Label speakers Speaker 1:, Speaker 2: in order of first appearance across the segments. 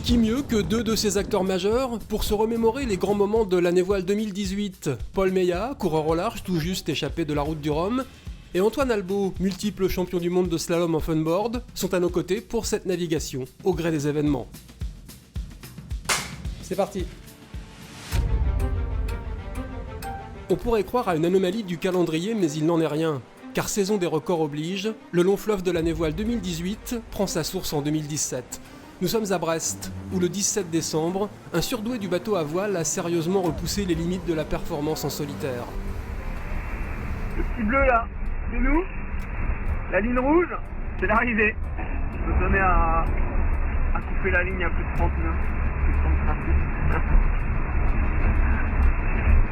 Speaker 1: Qui mieux que deux de ces acteurs majeurs pour se remémorer les grands moments de l'année voile 2018 ? Paul Meillat, coureur au large tout juste échappé de la route du Rhum, et Antoine Albo, multiple champion du monde de slalom en funboard, sont à nos côtés pour cette navigation, au gré des événements. C'est parti. On pourrait croire à une anomalie du calendrier, mais il n'en est rien. Car saison des records oblige, le long fleuve de l'année voile 2018 prend sa source en 2017. Nous sommes à Brest, où le 17 décembre, un surdoué du bateau à voile a sérieusement repoussé les limites de la performance en solitaire.
Speaker 2: Le petit bleu là, c'est nous. La ligne rouge, c'est l'arrivée. Je peux donner à couper la ligne à plus de 30 nœuds.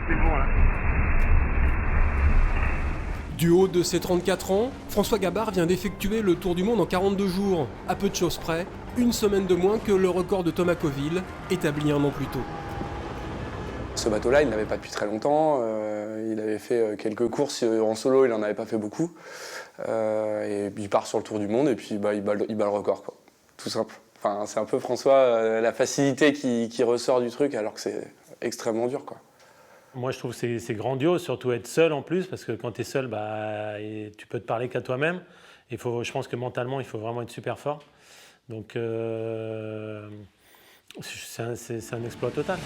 Speaker 2: C'est bon là.
Speaker 1: Du haut de ses 34 ans, François Gabard vient d'effectuer le tour du monde en 42 jours, à peu de choses près, une semaine de moins que le record de Thomas Coville, établi un an plus tôt.
Speaker 3: Ce bateau-là, il ne l'avait pas depuis très longtemps. Il avait fait quelques courses en solo, il n'en avait pas fait beaucoup. Et il part sur le tour du monde et puis il bat le record, quoi. Tout simple. Enfin, c'est un peu François, la facilité qui ressort du truc alors que c'est extrêmement dur, quoi.
Speaker 4: Moi, je trouve que c'est grandiose, surtout être seul en plus, parce que quand tu es seul, tu peux te parler qu'à toi-même. Je pense que mentalement, il faut vraiment être super fort. Donc, c'est un exploit total.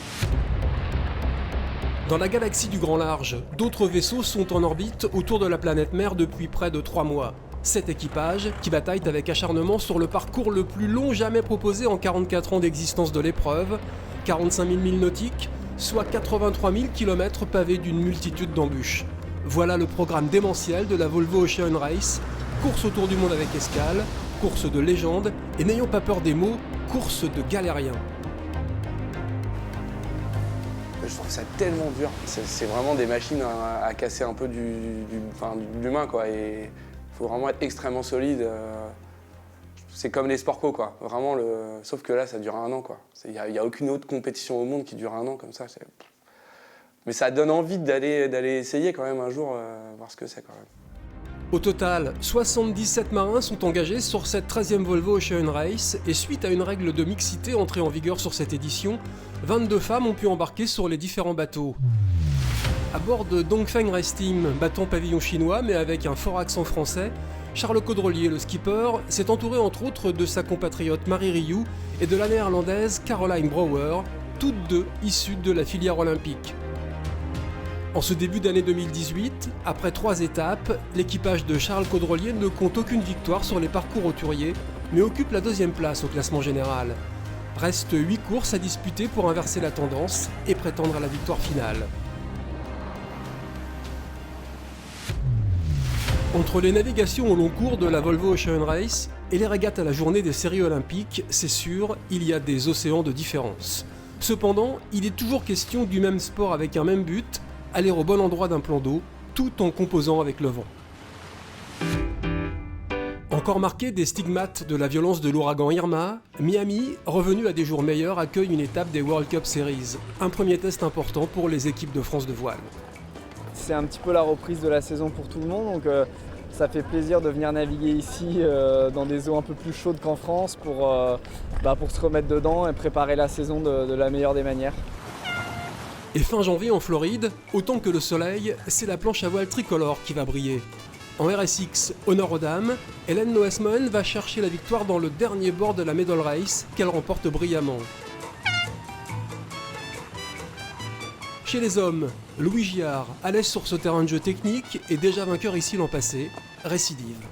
Speaker 1: Dans la galaxie du Grand Large, d'autres vaisseaux sont en orbite autour de la planète Mère depuis près de 3 mois. 7 équipages qui bataillent avec acharnement sur le parcours le plus long jamais proposé en 44 ans d'existence de l'épreuve, 45 000 milles nautiques, soit 83 000 km pavés d'une multitude d'embûches. Voilà le programme démentiel de la Volvo Ocean Race, course autour du monde avec escale, course de légende, et n'ayons pas peur des mots, course de galériens.
Speaker 3: Je trouve ça tellement dur. C'est vraiment des machines à casser un peu de l'humain, quoi. Et il faut vraiment être extrêmement solide. C'est comme les sport co, quoi. Vraiment, sauf que là, ça dure 1 an, quoi. Il n'y a aucune autre compétition au monde qui dure 1 an comme ça. Mais ça donne envie d'aller essayer quand même un jour, voir ce que c'est quand même.
Speaker 1: Au total, 77 marins sont engagés sur cette 13e Volvo Ocean Race et suite à une règle de mixité entrée en vigueur sur cette édition, 22 femmes ont pu embarquer sur les différents bateaux. À bord de Dongfeng Race Team, bateau pavillon chinois mais avec un fort accent français, Charles Caudrelier, le skipper, s'est entouré entre autres de sa compatriote Marie Rioux et de la néerlandaise Caroline Brouwer, toutes deux issues de la filière olympique. En ce début d'année 2018, après 3 étapes, l'équipage de Charles Caudrelier ne compte aucune victoire sur les parcours roturiers, mais occupe la 2e place au classement général. Restent 8 courses à disputer pour inverser la tendance et prétendre à la victoire finale. Entre les navigations au long cours de la Volvo Ocean Race et les régates à la journée des séries olympiques, c'est sûr, il y a des océans de différence. Cependant, il est toujours question du même sport avec un même but, aller au bon endroit d'un plan d'eau, tout en composant avec le vent. Encore marqué des stigmates de la violence de l'ouragan Irma, Miami, revenu à des jours meilleurs, accueille une étape des World Cup Series, un premier test important pour les équipes de France de voile.
Speaker 5: C'est un petit peu la reprise de la saison pour tout le monde, donc ça fait plaisir de venir naviguer ici dans des eaux un peu plus chaudes qu'en France pour se remettre dedans et préparer la saison de la meilleure des manières.
Speaker 1: Et fin janvier en Floride, autant que le soleil, c'est la planche à voile tricolore qui va briller. En RSX, honneur aux dames, Hélène Noesman va chercher la victoire dans le dernier bord de la Medal Race qu'elle remporte brillamment. Chez les hommes, Louis Giard, à l'aise sur ce terrain de jeu technique et déjà vainqueur ici l'an passé, récidive.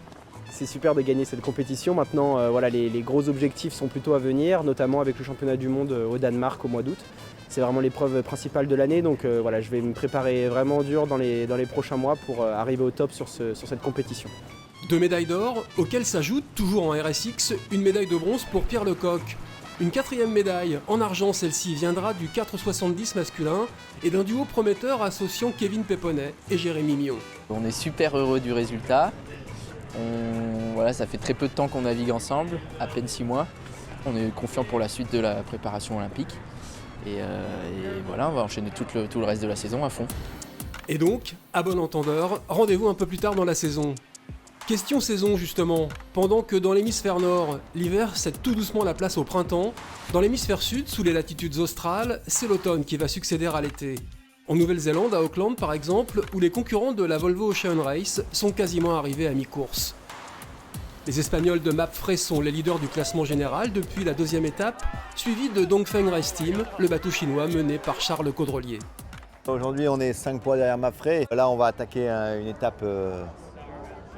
Speaker 6: C'est super de gagner cette compétition. Maintenant, les gros objectifs sont plutôt à venir, notamment avec le championnat du monde au Danemark au mois d'août. C'est vraiment l'épreuve principale de l'année, donc je vais me préparer vraiment dur dans les prochains mois pour arriver au top sur cette compétition.
Speaker 1: 2 médailles d'or, auxquelles s'ajoute, toujours en RSX, une médaille de bronze pour Pierre Lecoq. Une 4e médaille, en argent celle-ci, viendra du 4,70 masculin et d'un duo prometteur associant Kevin Péponnet et Jérémy Mion.
Speaker 7: On est super heureux du résultat. Ça fait très peu de temps qu'on navigue ensemble, à peine 6 mois. On est confiant pour la suite de la préparation olympique. Et on va enchaîner tout le reste de la saison à fond.
Speaker 1: Et donc, à bon entendeur, rendez-vous un peu plus tard dans la saison. Question saison justement. Pendant que dans l'hémisphère nord, l'hiver cède tout doucement la place au printemps, dans l'hémisphère sud, sous les latitudes australes, c'est l'automne qui va succéder à l'été. En Nouvelle-Zélande, à Auckland par exemple, où les concurrents de la Volvo Ocean Race sont quasiment arrivés à mi-course. Les Espagnols de Mapfre sont les leaders du classement général depuis la deuxième étape, suivi de Dongfeng Race Team, le bateau chinois mené par Charles Caudrelier.
Speaker 8: Aujourd'hui, on est 5 points derrière Mapfre. Là, on va attaquer une étape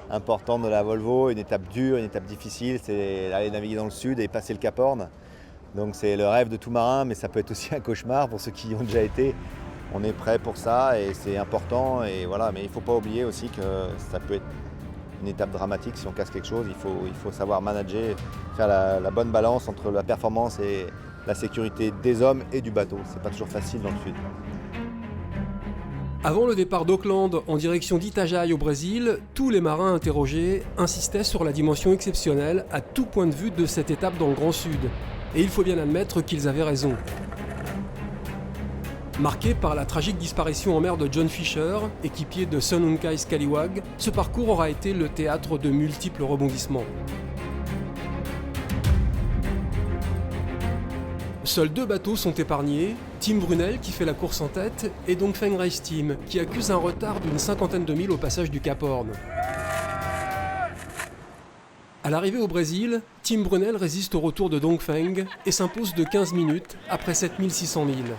Speaker 8: importante de la Volvo, une étape dure, une étape difficile. C'est aller naviguer dans le sud et passer le Cap Horn. Donc c'est le rêve de tout marin, mais ça peut être aussi un cauchemar pour ceux qui y ont déjà été. On est prêt pour ça et c'est important. Et voilà. Mais il ne faut pas oublier aussi que ça peut être une étape dramatique. Si on casse quelque chose, il faut savoir manager, faire la bonne balance entre la performance et la sécurité des hommes et du bateau. C'est pas toujours facile dans le sud.
Speaker 1: Avant le départ d'Auckland en direction d'Itajaí au Brésil, tous les marins interrogés insistaient sur la dimension exceptionnelle à tout point de vue de cette étape dans le Grand Sud. Et il faut bien admettre qu'ils avaient raison. Marqué par la tragique disparition en mer de John Fisher, équipier de Sun Unkai Scallywag, ce parcours aura été le théâtre de multiples rebondissements. Seuls 2 bateaux sont épargnés, Team Brunel qui fait la course en tête et Dongfeng Race Team qui accuse un retard d'une 50aine de milles au passage du Cap Horn. À l'arrivée au Brésil, Team Brunel résiste au retour de Dongfeng et s'impose de 15 minutes après 7600 milles.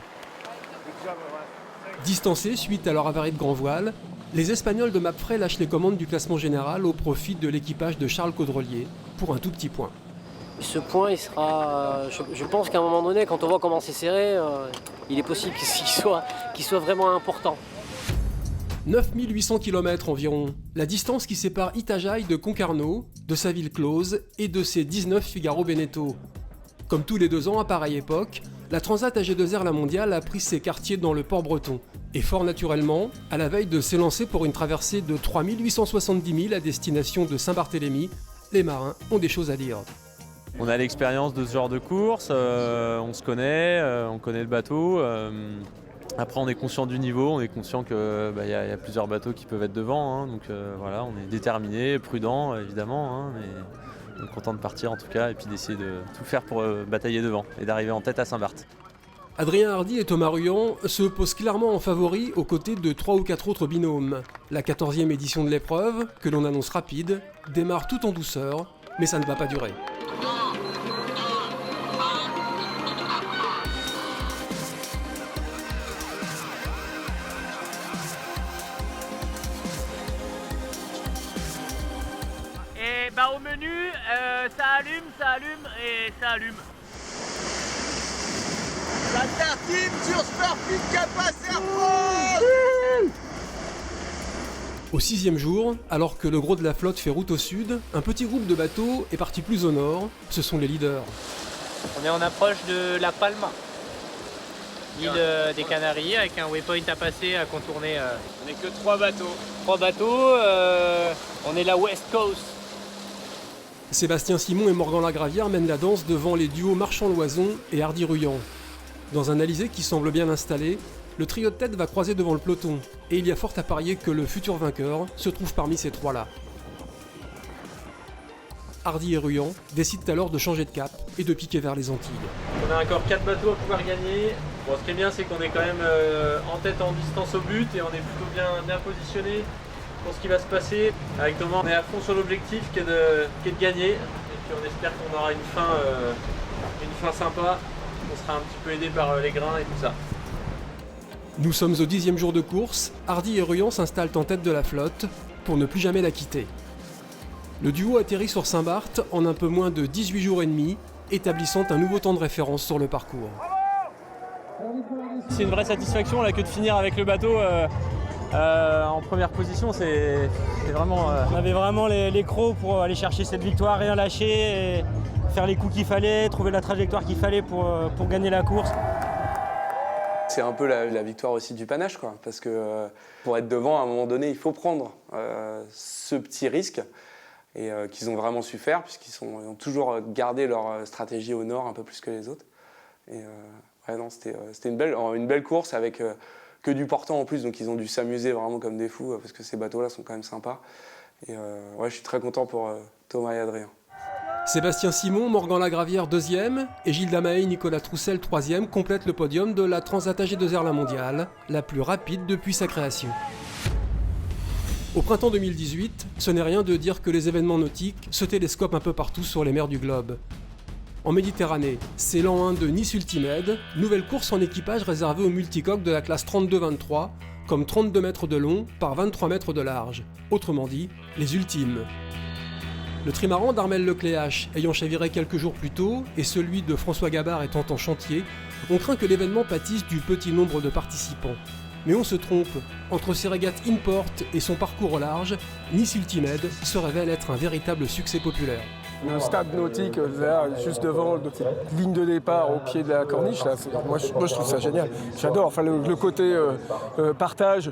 Speaker 1: Distancés suite à leur avarie de grand voile, les Espagnols de Mapfre lâchent les commandes du classement général au profit de l'équipage de Charles Caudrelier pour un tout petit point.
Speaker 9: Ce point, il sera. Je pense qu'à un moment donné, quand on voit comment c'est serré, il est possible qu'il soit vraiment important.
Speaker 1: 9800 km environ, la distance qui sépare Itajaí de Concarneau, de sa ville close et de ses 19 Figaro Beneteau. Comme tous les 2 ans à pareille époque, la Transat AG2R La Mondiale a pris ses quartiers dans le port breton. Et fort naturellement, à la veille de s'élancer pour une traversée de 3870 milles à destination de Saint-Barthélemy, les marins ont des choses à dire.
Speaker 10: On a l'expérience de ce genre de course, on se connaît, on connaît le bateau. Après, on est conscient du niveau, on est conscient qu'il y a plusieurs bateaux qui peuvent être devant. Donc voilà, on est déterminé, prudent évidemment, mais on est content de partir en tout cas et puis d'essayer de tout faire pour batailler devant et d'arriver en tête à Saint-Barth.
Speaker 1: Adrien Hardy et Thomas Ruyant se posent clairement en favoris aux côtés de 3 ou 4 autres binômes. La 14e édition de l'épreuve, que l'on annonce rapide, démarre tout en douceur, mais ça ne va pas durer.
Speaker 2: Au menu, ça allume et ça allume.
Speaker 11: La tartine sur Sportfit Capas Air France.
Speaker 1: Au 6e jour, alors que le gros de la flotte fait route au sud, un petit groupe de bateaux est parti plus au nord, ce sont les leaders.
Speaker 12: On est en approche de La Palma, l'île des Canaries, avec un waypoint à passer, à contourner.
Speaker 2: On n'est que 3 bateaux.
Speaker 12: 3 bateaux, on est la West Coast.
Speaker 1: Sébastien Simon et Morgan Lagravière mènent la danse devant les duos Marchand-Loison et Hardy Ruyant. Dans un alizé qui semble bien installé, le trio de tête va croiser devant le peloton, et il y a fort à parier que le futur vainqueur se trouve parmi ces 3-là. Hardy et Ruyant décident alors de changer de cap et de piquer vers les Antilles.
Speaker 4: On a encore 4 bateaux à pouvoir gagner. Bon, ce qui est bien, c'est qu'on est quand même en tête en distance au but et on est plutôt bien positionné pour ce qui va se passer. Avec Thomas, on est à fond sur l'objectif qui est de gagner. Et puis on espère qu'on aura une fin sympa. On sera un petit peu aidé par les grains et tout ça.
Speaker 1: Nous sommes au 10e jour de course, Hardy et Ruyant s'installent en tête de la flotte pour ne plus jamais la quitter. Le duo atterrit sur Saint-Barth en un peu moins de 18 jours et demi, établissant un nouveau temps de référence sur le parcours.
Speaker 10: C'est une vraie satisfaction là, que de finir avec le bateau en première position. C'est vraiment...
Speaker 12: On avait vraiment les crocs pour aller chercher cette victoire, rien lâcher, et faire les coups qu'il fallait, trouver la trajectoire qu'il fallait pour gagner la course.
Speaker 3: C'est un peu la victoire aussi du panache, quoi, parce que pour être devant, à un moment donné, il faut prendre ce petit risque, et qu'ils ont vraiment su faire, puisqu'ils ont toujours gardé leur stratégie au nord un peu plus que les autres. Et ouais, non, c'était une belle course avec que du portant en plus, donc ils ont dû s'amuser vraiment comme des fous, parce que ces bateaux-là sont quand même sympas. Et je suis très content pour Thomas et Adrien.
Speaker 1: Sébastien Simon, Morgan Lagravière 2e et Gilles Damaey, Nicolas Troussel 3e complètent le podium de la Transat AG2R mondiale, la plus rapide depuis sa création. Au printemps 2018, ce n'est rien de dire que les événements nautiques se télescopent un peu partout sur les mers du globe. En Méditerranée, c'est l'an 1 de Nice Ultimed, nouvelle course en équipage réservée aux multicoques de la classe 32-23, comme 32 mètres de long par 23 mètres de large, autrement dit, les ultimes. Le trimaran d'Armel Lecléache ayant chaviré quelques jours plus tôt, et celui de François Gabard étant en chantier, on craint que l'événement pâtisse du petit nombre de participants. Mais on se trompe, entre ses régates import et son parcours au large, Nice Ultimed se révèle être un véritable succès populaire.
Speaker 13: Le stade nautique, là, juste devant, de cette ligne de départ au pied de la corniche, là, moi je trouve ça génial. J'adore, enfin, le côté partage,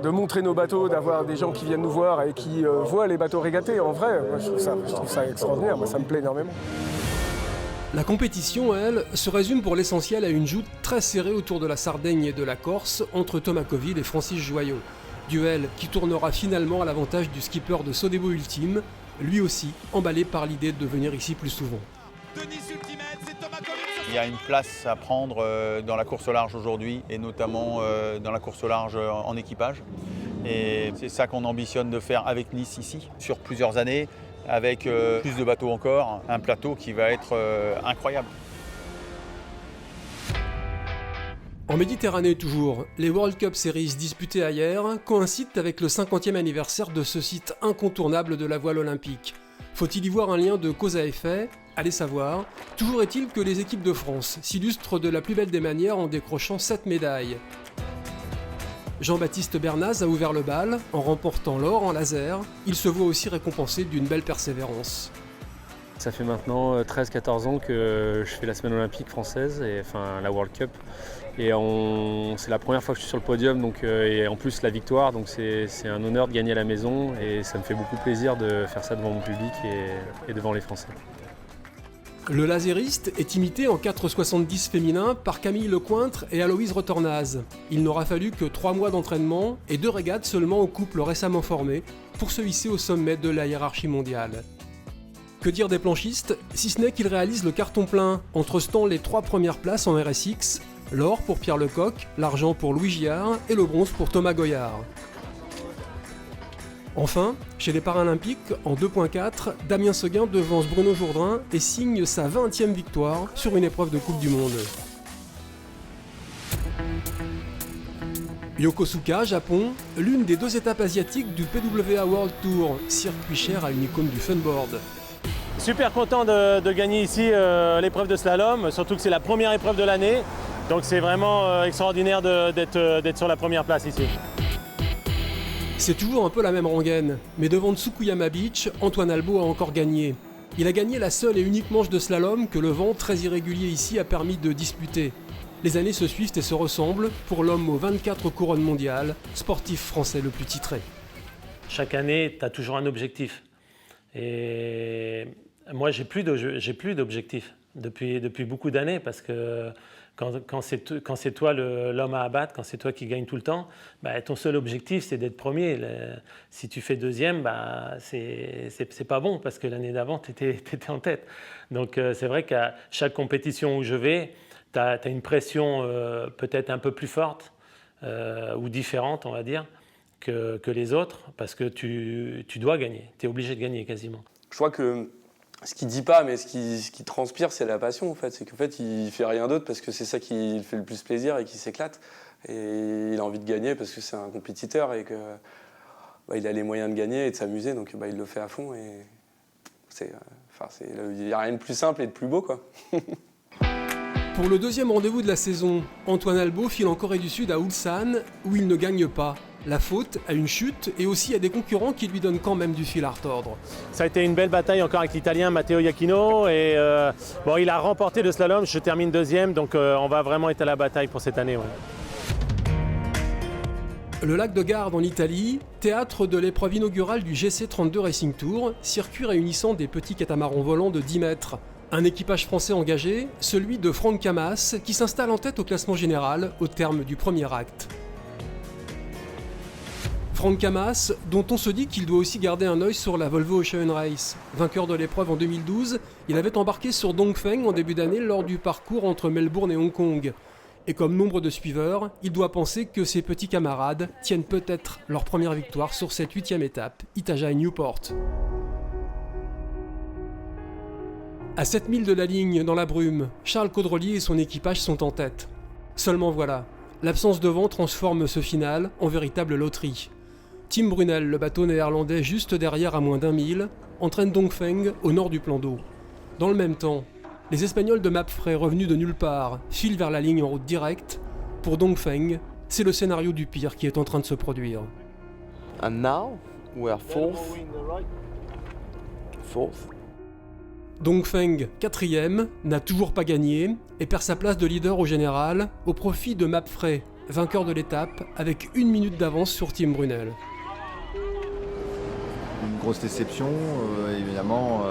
Speaker 13: de montrer nos bateaux, d'avoir des gens qui viennent nous voir et qui voient les bateaux régatés. En vrai, moi, je trouve ça extraordinaire, moi, ça me plaît énormément.
Speaker 1: La compétition, elle, se résume pour l'essentiel à une joute très serrée autour de la Sardaigne et de la Corse entre Thomas Coville et Francis Joyot. Duel qui tournera finalement à l'avantage du skipper de Sodebo Ultime, lui aussi emballé par l'idée de venir ici plus souvent.
Speaker 14: Il y a une place à prendre dans la course au large aujourd'hui et notamment dans la course au large en équipage. Et c'est ça qu'on ambitionne de faire avec Nice ici, sur plusieurs années, avec plus de bateaux encore, un plateau qui va être incroyable.
Speaker 1: En Méditerranée toujours, les World Cup Series disputées ailleurs coïncident avec le 50e anniversaire de ce site incontournable de la voile olympique. Faut-il y voir un lien de cause à effet ? Allez savoir. Toujours est-il que les équipes de France s'illustrent de la plus belle des manières en décrochant 7 médailles. Jean-Baptiste Bernaz a ouvert le bal en remportant l'or en laser. Il se voit aussi récompensé d'une belle persévérance.
Speaker 15: Ça fait maintenant 13-14 ans que je fais la semaine olympique française, et, enfin la World Cup. Et c'est la première fois que je suis sur le podium, donc, et en plus la victoire, donc c'est un honneur de gagner à la maison et ça me fait beaucoup plaisir de faire ça devant mon public et devant les Français.
Speaker 1: Le lasériste est imité en 4,70 féminin par Camille Lecointre et Aloïse Retornaz. Il n'aura fallu que 3 mois d'entraînement et 2 régates seulement au couple récemment formé pour se hisser au sommet de la hiérarchie mondiale. Que dire des planchistes, si ce n'est qu'ils réalisent le carton plein en trustant les 3 premières places en RSX, l'or pour Pierre Lecoq, l'argent pour Louis Giard et le bronze pour Thomas Goyard. Enfin, chez les Paralympiques, en 2.4, Damien Seguin devance Bruno Jourdain et signe sa 20e victoire sur une épreuve de Coupe du Monde. Yokosuka, Japon, l'une des 2 étapes asiatiques du PWA World Tour, circuit cher à une icône du funboard.
Speaker 16: Super content de gagner ici l'épreuve de slalom, surtout que c'est la première épreuve de l'année. Donc c'est vraiment extraordinaire d'être sur la première place ici.
Speaker 1: C'est toujours un peu la même rengaine, mais devant Tsukuyama Beach, Antoine Albo a encore gagné. Il a gagné la seule et unique manche de slalom que le vent très irrégulier ici a permis de disputer. Les années se suivent et se ressemblent pour l'homme aux 24 couronnes mondiales, sportif français le plus titré.
Speaker 16: Chaque année, tu as toujours un objectif. Et moi, j'ai plus d'objectif depuis beaucoup d'années parce que quand c'est toi l'homme à abattre, quand c'est toi qui gagne tout le temps, bah, ton seul objectif, c'est d'être premier. Si tu fais 2e, bah, c'est pas bon parce que l'année d'avant, tu étais en tête. Donc c'est vrai qu'à chaque compétition où je vais, tu as une pression peut-être un peu plus forte ou différente, on va dire, que les autres parce que tu dois gagner. Tu es obligé de gagner quasiment.
Speaker 3: Je crois que ce qu'il dit pas, mais ce qui transpire, c'est la passion en fait. C'est qu'en fait, il fait rien d'autre parce que c'est ça qui lui fait le plus plaisir et qui s'éclate. Et il a envie de gagner parce que c'est un compétiteur et que il a les moyens de gagner et de s'amuser, donc il le fait à fond. Et il n'y a rien de plus simple et de plus beau, quoi.
Speaker 1: Pour le 2e rendez-vous de la saison, Antoine Albo file en Corée du Sud à Ulsan, où il ne gagne pas. La faute à une chute et aussi à des concurrents qui lui donnent quand même du fil à retordre.
Speaker 16: Ça a été une belle bataille encore avec l'Italien Matteo Iachino. Et il a remporté le slalom, je termine 2e, donc on va vraiment être à la bataille pour cette année. Ouais.
Speaker 1: Le lac de Garde en Italie, théâtre de l'épreuve inaugurale du GC32 Racing Tour, circuit réunissant des petits catamarans volants de 10 mètres. Un équipage français engagé, celui de Franck Camas, qui s'installe en tête au classement général au terme du premier acte. Franck Camas, dont on se dit qu'il doit aussi garder un œil sur la Volvo Ocean Race. Vainqueur de l'épreuve en 2012, il avait embarqué sur Dongfeng en début d'année lors du parcours entre Melbourne et Hong Kong. Et comme nombre de suiveurs, il doit penser que ses petits camarades tiennent peut-être leur première victoire sur cette 8e étape, Itajaí-Newport. À 7000 de la ligne, dans la brume, Charles Caudrelier et son équipage sont en tête. Seulement voilà, l'absence de vent transforme ce final en véritable loterie. Tim Brunel, le bateau néerlandais juste derrière à moins d'1 mille, entraîne Dongfeng au nord du plan d'eau. Dans le même temps, les Espagnols de Mapfre, revenus de nulle part, filent vers la ligne en route directe. Pour Dongfeng, c'est le scénario du pire qui est en train de se produire.
Speaker 17: And now we are fourth.
Speaker 1: Dongfeng, 4e, n'a toujours pas gagné et perd sa place de leader au général au profit de Mapfre, vainqueur de l'étape, avec 1 minute d'avance sur Tim Brunel.
Speaker 8: Une grosse déception, évidemment.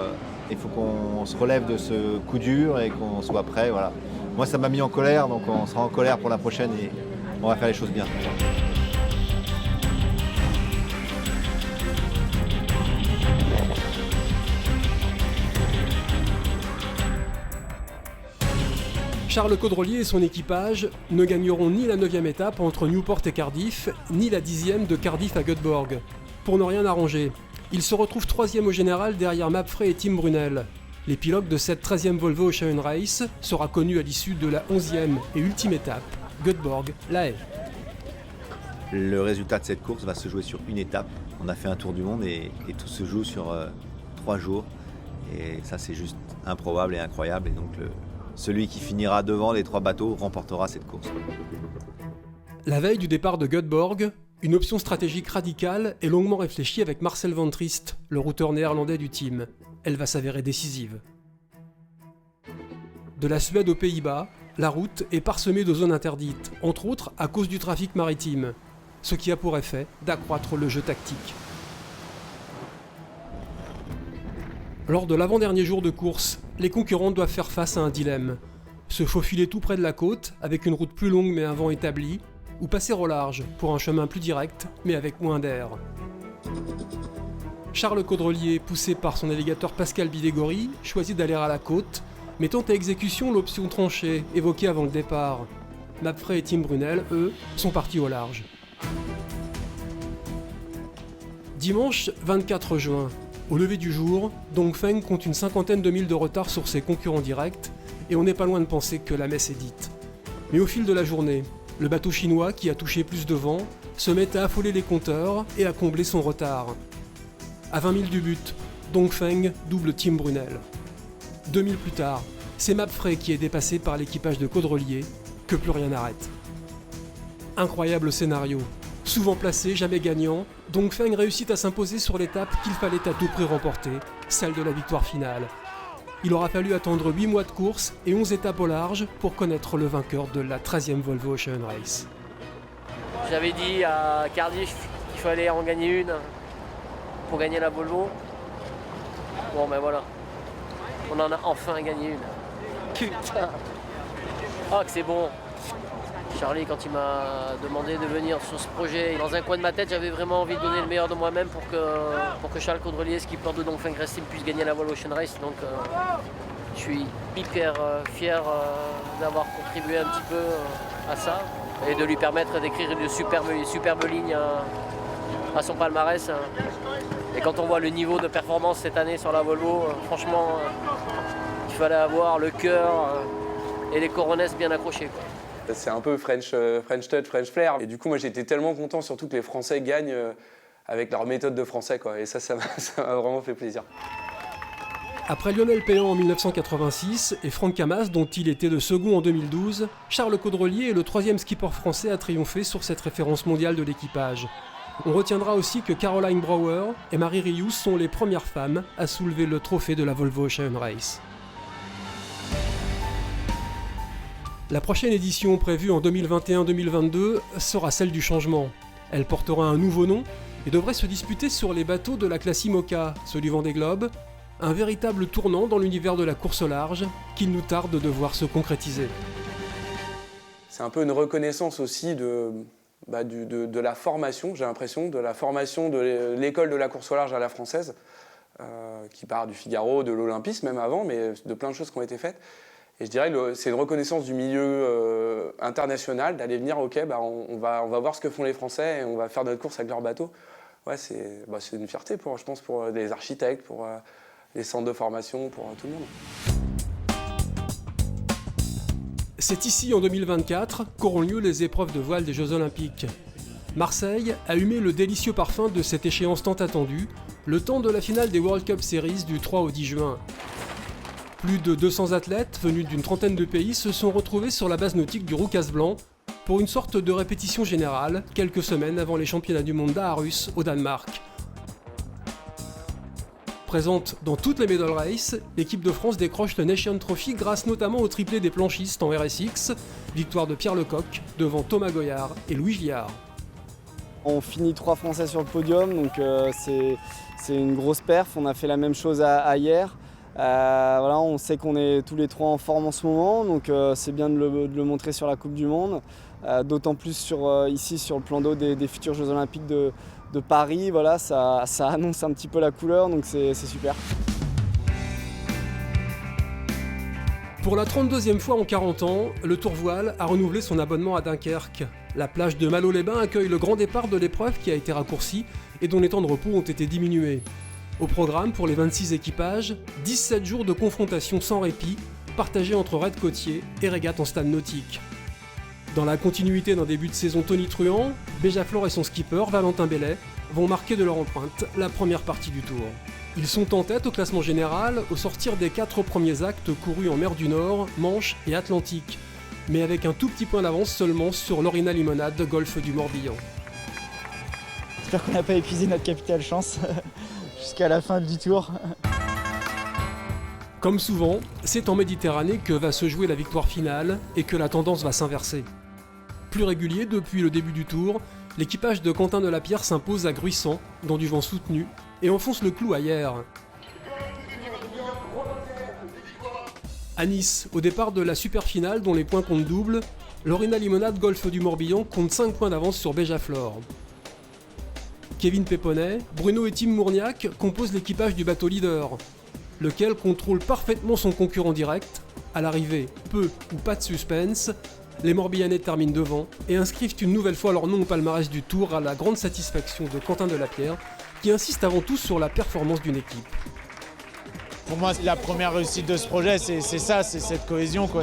Speaker 8: Il faut qu'on se relève de ce coup dur et qu'on soit prêt. Voilà. Moi, ça m'a mis en colère, donc on sera en colère pour la prochaine et on va faire les choses bien.
Speaker 1: Charles Caudrelier et son équipage ne gagneront ni la 9e étape entre Newport et Cardiff, ni la 10e de Cardiff à Göteborg. Pour ne rien arranger, ils se retrouvent 3e au général derrière Mapfre et Tim Brunel. L'épilogue de cette 13e Volvo Ocean Race sera connu à l'issue de la 11e et ultime étape, Göteborg-La Haye.
Speaker 8: Le résultat de cette course va se jouer sur une étape. On a fait un tour du monde et tout se joue sur 3 jours. Et ça, c'est juste improbable et incroyable. Et donc, celui qui finira devant les 3 bateaux remportera cette course.
Speaker 1: La veille du départ de Göteborg, une option stratégique radicale est longuement réfléchie avec Marcel Van Triest, le routeur néerlandais du team. Elle va s'avérer décisive. De la Suède aux Pays-Bas, la route est parsemée de zones interdites, entre autres à cause du trafic maritime, ce qui a pour effet d'accroître le jeu tactique. Lors de l'avant-dernier jour de course, les concurrents doivent faire face à un dilemme. Se faufiler tout près de la côte, avec une route plus longue mais un vent établi, ou passer au large, pour un chemin plus direct, mais avec moins d'air. Charles Caudrelier, poussé par son navigateur Pascal Bidégory, choisit d'aller à la côte, mettant à exécution l'option tranchée, évoquée avant le départ. Mapfre et Tim Brunel, eux, sont partis au large. Dimanche 24 juin, au lever du jour, Dongfeng compte une 50aine de milles de retard sur ses concurrents directs, et on n'est pas loin de penser que la messe est dite. Mais au fil de la journée, le bateau chinois, qui a touché plus de vent, se met à affoler les compteurs et à combler son retard. À 20 milles du but, Dongfeng double Tim Brunel. 2 milles plus tard, c'est Mapfre qui est dépassé par l'équipage de Caudrelier, que plus rien n'arrête. Incroyable scénario. Souvent placé, jamais gagnant, Dongfeng réussit à s'imposer sur l'étape qu'il fallait à tout prix remporter, celle de la victoire finale. Il aura fallu attendre 8 mois de course et 11 étapes au large pour connaître le vainqueur de la 13e Volvo Ocean Race.
Speaker 9: J'avais dit à Cardiff qu'il fallait en gagner une pour gagner la Volvo. Bon ben voilà, on en a enfin gagné une. Putain. Oh que c'est bon. Charlie, quand il m'a demandé de venir sur ce projet, dans un coin de ma tête, j'avais vraiment envie de donner le meilleur de moi-même pour que Charles Caudrelier, skipper de Dongfeng Racing, puisse gagner la Volvo Ocean Race. Donc je suis hyper fier d'avoir contribué un petit peu à ça et de lui permettre d'écrire une superbe ligne à son palmarès. Et quand on voit le niveau de performance cette année sur la Volvo, franchement, il fallait avoir le cœur et les coronesses bien accrochés, quoi.
Speaker 3: C'est un peu French touch, French flair. Et du coup, moi, j'étais tellement content, surtout que les Français gagnent avec leur méthode de français, quoi. Et ça m'a vraiment fait plaisir.
Speaker 1: Après Lionel Péan en 1986 et Franck Camas, dont il était le second en 2012, Charles Caudrelier est le 3e skipper français à triompher sur cette référence mondiale de l'équipage. On retiendra aussi que Caroline Brouwer et Marie Rious sont les premières femmes à soulever le trophée de la Volvo Ocean Race. La prochaine édition, prévue en 2021-2022, sera celle du changement. Elle portera un nouveau nom et devrait se disputer sur les bateaux de la classe IMOCA, ceux du Vendée Globe, un véritable tournant dans l'univers de la course au large qu'il nous tarde de voir se concrétiser.
Speaker 3: C'est un peu une reconnaissance aussi de de la formation, j'ai l'impression, de la formation de l'école de la course au large à la française, qui part du Figaro, de l'Olympisme même avant, mais de plein de choses qui ont été faites. Et je dirais que c'est une reconnaissance du milieu international d'aller venir, on va voir ce que font les Français et on va faire notre course avec leur bateau. Ouais, c'est une fierté, je pense, pour les architectes, pour les centres de formation, pour tout le monde.
Speaker 1: C'est ici, en 2024, qu'auront lieu les épreuves de voile des Jeux Olympiques. Marseille a humé le délicieux parfum de cette échéance tant attendue, le temps de la finale des World Cup Series du 3 au 10 juin. Plus de 200 athlètes venus d'une trentaine de pays se sont retrouvés sur la base nautique du Roucas Blanc pour une sorte de répétition générale, quelques semaines avant les championnats du monde d'Aarhus au Danemark. Présente dans toutes les medal races, l'équipe de France décroche le Nation Trophy grâce notamment au triplé des planchistes en RSX, victoire de Pierre Lecoq devant Thomas Goyard et Louis Viard.
Speaker 5: On finit 3 Français sur le podium, donc c'est une grosse perf. On a fait la même chose à hier. Voilà, on sait qu'on est tous les 3 en forme en ce moment, donc c'est bien de le montrer sur la Coupe du Monde. D'autant plus ici sur le plan d'eau des futurs Jeux Olympiques de Paris, voilà, ça annonce un petit peu la couleur, donc c'est super.
Speaker 1: Pour la 32e fois en 40 ans, le Tour Voile a renouvelé son abonnement à Dunkerque. La plage de Malo-les-Bains accueille le grand départ de l'épreuve qui a été raccourci et dont les temps de repos ont été diminués. Au programme, pour les 26 équipages, 17 jours de confrontation sans répit, partagés entre raids côtiers et régates en stade nautique. Dans la continuité d'un début de saison tonitruant, Béjaflor et son skipper, Valentin Bellet, vont marquer de leur empreinte la première partie du Tour. Ils sont en tête au classement général au sortir des 4 premiers actes courus en mer du Nord, Manche et Atlantique, mais avec un tout petit point d'avance seulement sur l'Orina Limonade, golfe du Morbihan.
Speaker 18: J'espère qu'on n'a pas épuisé notre capitale chance jusqu'à la fin du Tour.
Speaker 1: Comme souvent, c'est en Méditerranée que va se jouer la victoire finale et que la tendance va s'inverser. Plus régulier depuis le début du Tour, l'équipage de Quentin Delapierre s'impose à Gruissant, dans du vent soutenu, et enfonce le clou à Hyères. À Nice, au départ de la super finale dont les points comptent double, l'Orina Limonade golfe du Morbihan compte 5 points d'avance sur Béjaflor. Kevin Péponnet, Bruno et Tim Mourniac composent l'équipage du bateau leader, lequel contrôle parfaitement son concurrent direct. À l'arrivée, peu ou pas de suspense, les Morbihanais terminent devant et inscrivent une nouvelle fois leur nom au palmarès du Tour à la grande satisfaction de Quentin Delapierre, qui insiste avant tout sur la performance d'une équipe.
Speaker 18: Pour moi, la première réussite de ce projet, c'est ça, c'est cette cohésion, quoi.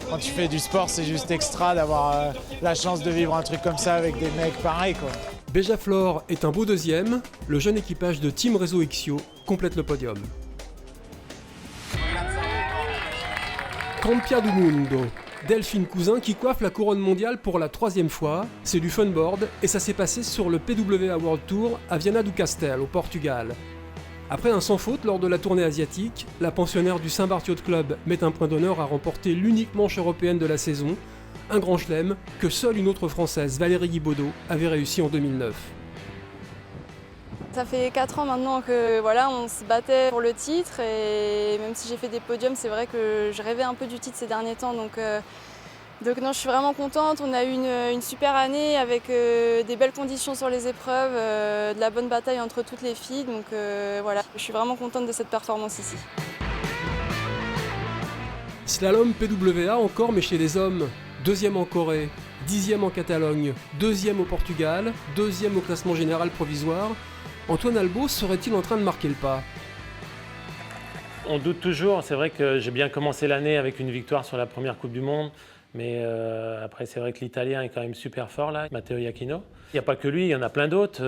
Speaker 18: Quand tu fais du sport, c'est juste extra d'avoir la chance de vivre un truc comme ça avec des mecs pareils, quoi.
Speaker 1: Béjaflor est un beau deuxième, le jeune équipage de Team Réseau Ixio complète le podium. Campia do Mundo, Delphine Cousin qui coiffe la couronne mondiale pour la 3e fois, c'est du funboard et ça s'est passé sur le PWA World Tour à Viana do Castelo, au Portugal. Après un sans faute lors de la tournée asiatique, la pensionnaire du Saint-Barth Yacht Club met un point d'honneur à remporter l'unique manche européenne de la saison, un grand chelem que seule une autre Française, Valérie Guibaudot, avait réussi en 2009.
Speaker 19: Ça fait 4 ans maintenant que voilà, on se battait pour le titre et même si j'ai fait des podiums, c'est vrai que je rêvais un peu du titre ces derniers temps. Donc non, je suis vraiment contente. On a eu une super année avec des belles conditions sur les épreuves, de la bonne bataille entre toutes les filles. Donc voilà, je suis vraiment contente de cette performance ici.
Speaker 1: Slalom PWA encore, mais chez les hommes. 2e en Corée, 10e en Catalogne, 2e au Portugal, 2e au classement général provisoire. Antoine Albo serait-il en train de marquer le pas ?
Speaker 16: On doute toujours. C'est vrai que j'ai bien commencé l'année avec une victoire sur la première Coupe du Monde. Mais après, c'est vrai que l'Italien est quand même super fort là, Matteo Iachino. Il n'y a pas que lui, il y en a plein d'autres.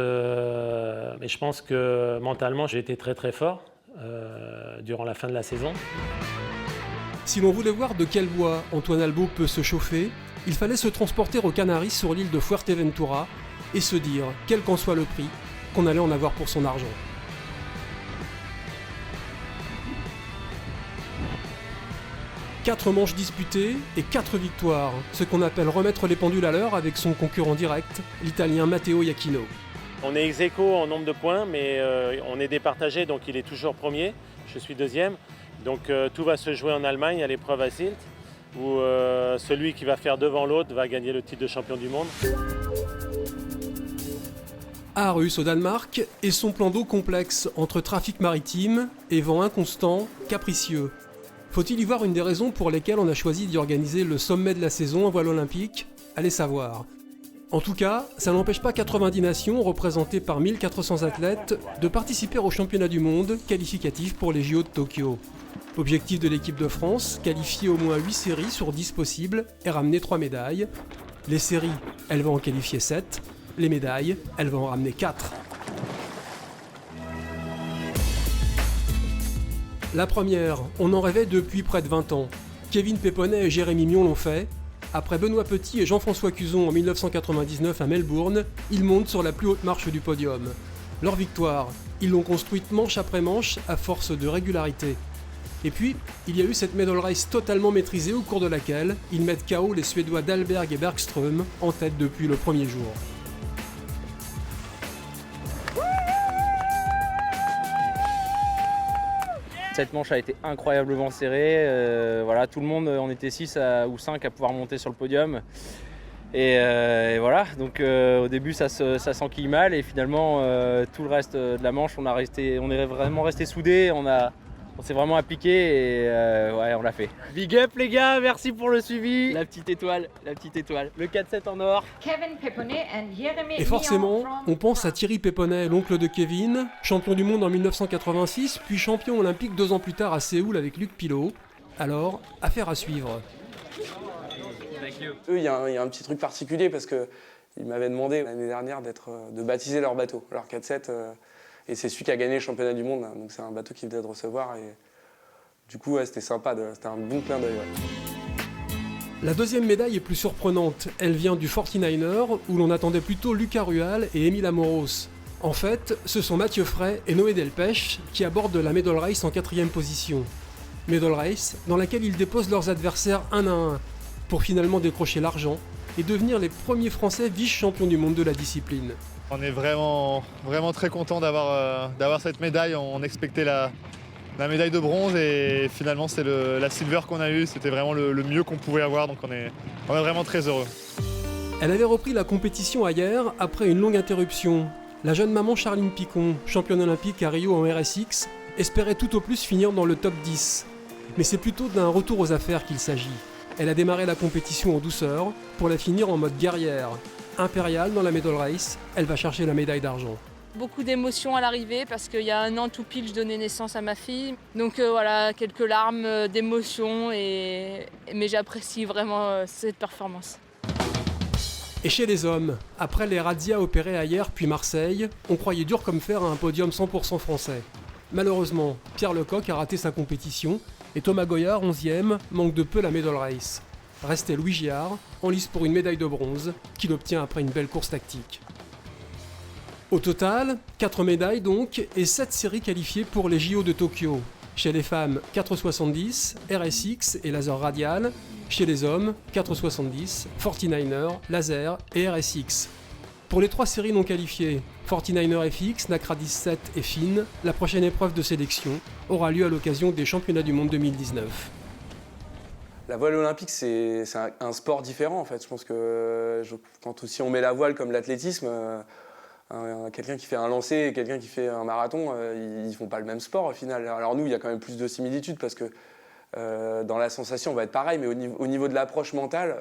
Speaker 16: Mais je pense que mentalement, j'ai été très très fort durant la fin de la saison.
Speaker 1: Si l'on voulait voir de quel bois Antoine Albo peut se chauffer, il fallait se transporter aux Canaries sur l'île de Fuerteventura et se dire, quel qu'en soit le prix, qu'on allait en avoir pour son argent. Quatre manches disputées et 4 victoires, ce qu'on appelle remettre les pendules à l'heure avec son concurrent direct, l'Italien Matteo Iachino.
Speaker 16: On est ex-aequo en nombre de points, mais on est départagé, donc il est toujours premier, je suis 2e. Donc tout va se jouer en Allemagne à l'épreuve à Sylt, où celui qui va faire devant l'autre va gagner le titre de champion du monde.
Speaker 1: Aarhus au Danemark et son plan d'eau complexe entre trafic maritime et vent inconstant, capricieux. Faut-il y voir une des raisons pour lesquelles on a choisi d'y organiser le sommet de la saison en voile olympique? Allez savoir. En tout cas, ça n'empêche pas 90 nations représentées par 1400 athlètes de participer au championnat du monde qualificatif pour les JO de Tokyo. Objectif de l'équipe de France, qualifier au moins 8 séries sur 10 possibles et ramener 3 médailles. Les séries, elles vont en qualifier 7. Les médailles, elles vont en ramener 4. La première, on en rêvait depuis près de 20 ans. Kevin Péponnet et Jérémy Mion l'ont fait. Après Benoît Petit et Jean-François Cuzon en 1999 à Melbourne, ils montent sur la plus haute marche du podium. Leur victoire, ils l'ont construite manche après manche à force de régularité. Et puis, il y a eu cette medal race totalement maîtrisée au cours de laquelle ils mettent KO les Suédois Dahlberg et Bergström en tête depuis le premier jour.
Speaker 20: Cette manche a été incroyablement serrée. Voilà, tout le monde, on était 6 ou 5 à pouvoir monter sur le podium. Et voilà, donc au début ça s'enquille mal et finalement tout le reste de la manche on est vraiment resté soudés, on s'est vraiment appliqué et ouais, on l'a fait. Big up les gars, merci pour le suivi. La petite étoile, le 4-7 en or.
Speaker 21: Kevin Péponnet and Jérémy
Speaker 1: Et forcément, on pense à Thierry Péponnet, l'oncle de Kevin, champion du monde en 1986, puis champion olympique 2 ans plus tard à Séoul avec Luc Pilot. Alors, affaire à suivre.
Speaker 3: Eux, il y a un petit truc particulier parce qu'ils m'avaient demandé l'année dernière de baptiser leur bateau, leur 4-7. Et c'est celui qui a gagné le championnat du monde, donc c'est un bateau qu'ils venaient de recevoir. Et du coup, ouais, c'était sympa, c'était un bon clin d'œil. Ouais.
Speaker 1: La deuxième médaille est plus surprenante. Elle vient du 49er, où l'on attendait plutôt Lucas Rual et Émile Amoros. En fait, ce sont Mathieu Fray et Noé Delpech qui abordent la medal race en 4e position. Medal race dans laquelle ils déposent leurs adversaires 1 à 1, pour finalement décrocher l'argent et devenir les premiers Français vice-champions du monde de la discipline.
Speaker 22: On est vraiment très content d'avoir cette médaille. On expectait la médaille de bronze et finalement c'est la silver qu'on a eue. C'était vraiment le mieux qu'on pouvait avoir, donc on est vraiment très heureux.
Speaker 1: Elle avait repris la compétition hier après une longue interruption. La jeune maman Charline Picon, championne olympique à Rio en RSX, espérait tout au plus finir dans le top 10. Mais c'est plutôt d'un retour aux affaires qu'il s'agit. Elle a démarré la compétition en douceur pour la finir en mode guerrière. Impériale dans la medal race, elle va chercher la médaille d'argent.
Speaker 23: Beaucoup d'émotions à l'arrivée parce qu'il y a 1 an tout pile, je donnais naissance à ma fille. Donc voilà, quelques larmes d'émotion, mais j'apprécie vraiment cette performance.
Speaker 1: Et chez les hommes, après les razzias opérées à hier puis Marseille, on croyait dur comme fer à un podium 100% français. Malheureusement, Pierre Lecoq a raté sa compétition et Thomas Goyard, 11e, manque de peu la medal race. Restait Louis Giard, en lice pour une médaille de bronze, qu'il obtient après une belle course tactique. Au total, 4 médailles donc, et 7 séries qualifiées pour les JO de Tokyo. Chez les femmes, 4,70, RSX et laser radial. Chez les hommes, 4,70, 49er, laser et RSX. Pour les 3 séries non qualifiées, 49er FX, Nacra 17 et FIN, la prochaine épreuve de sélection aura lieu à l'occasion des championnats du monde 2019.
Speaker 3: La voile olympique, c'est un sport différent en fait. Je pense que quand aussi on met la voile comme l'athlétisme, quelqu'un qui fait un lancer et quelqu'un qui fait un marathon, ils font pas le même sport au final. Alors nous, il y a quand même plus de similitudes parce que dans la sensation, on va être pareil, mais au niveau de l'approche mentale,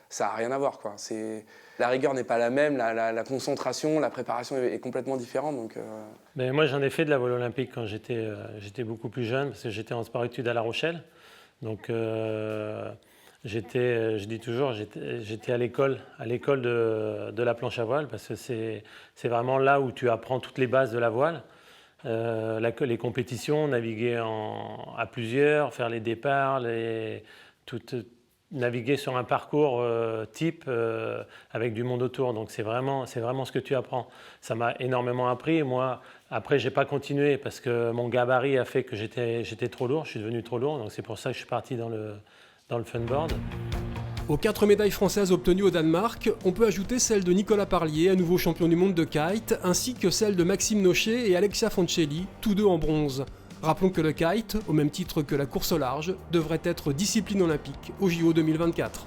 Speaker 3: ça n'a rien à voir, quoi. La rigueur n'est pas la même, la concentration, la préparation est complètement différente. Donc,
Speaker 16: Mais moi, j'en ai fait de la voile olympique quand j'étais beaucoup plus jeune, parce que j'étais en sport-études à La Rochelle. Donc, je dis toujours, j'étais à l'école de la planche à voile, parce que c'est vraiment là où tu apprends toutes les bases de la voile. Les compétitions, naviguer à plusieurs, faire les départs, naviguer sur un parcours type avec du monde autour. Donc c'est vraiment ce que tu apprends. Ça m'a énormément appris. Moi, après, j'ai pas continué parce que mon gabarit a fait que j'étais trop lourd. Je suis devenu trop lourd. Donc c'est pour ça que je suis parti dans le funboard.
Speaker 1: Aux 4 médailles françaises obtenues au Danemark, on peut ajouter celle de Nicolas Parlier, à nouveau champion du monde de kite, ainsi que celle de Maxime Nochet et Alexia Fancelli, tous deux en bronze. Rappelons que le kite, au même titre que la course au large, devrait être discipline olympique au JO 2024.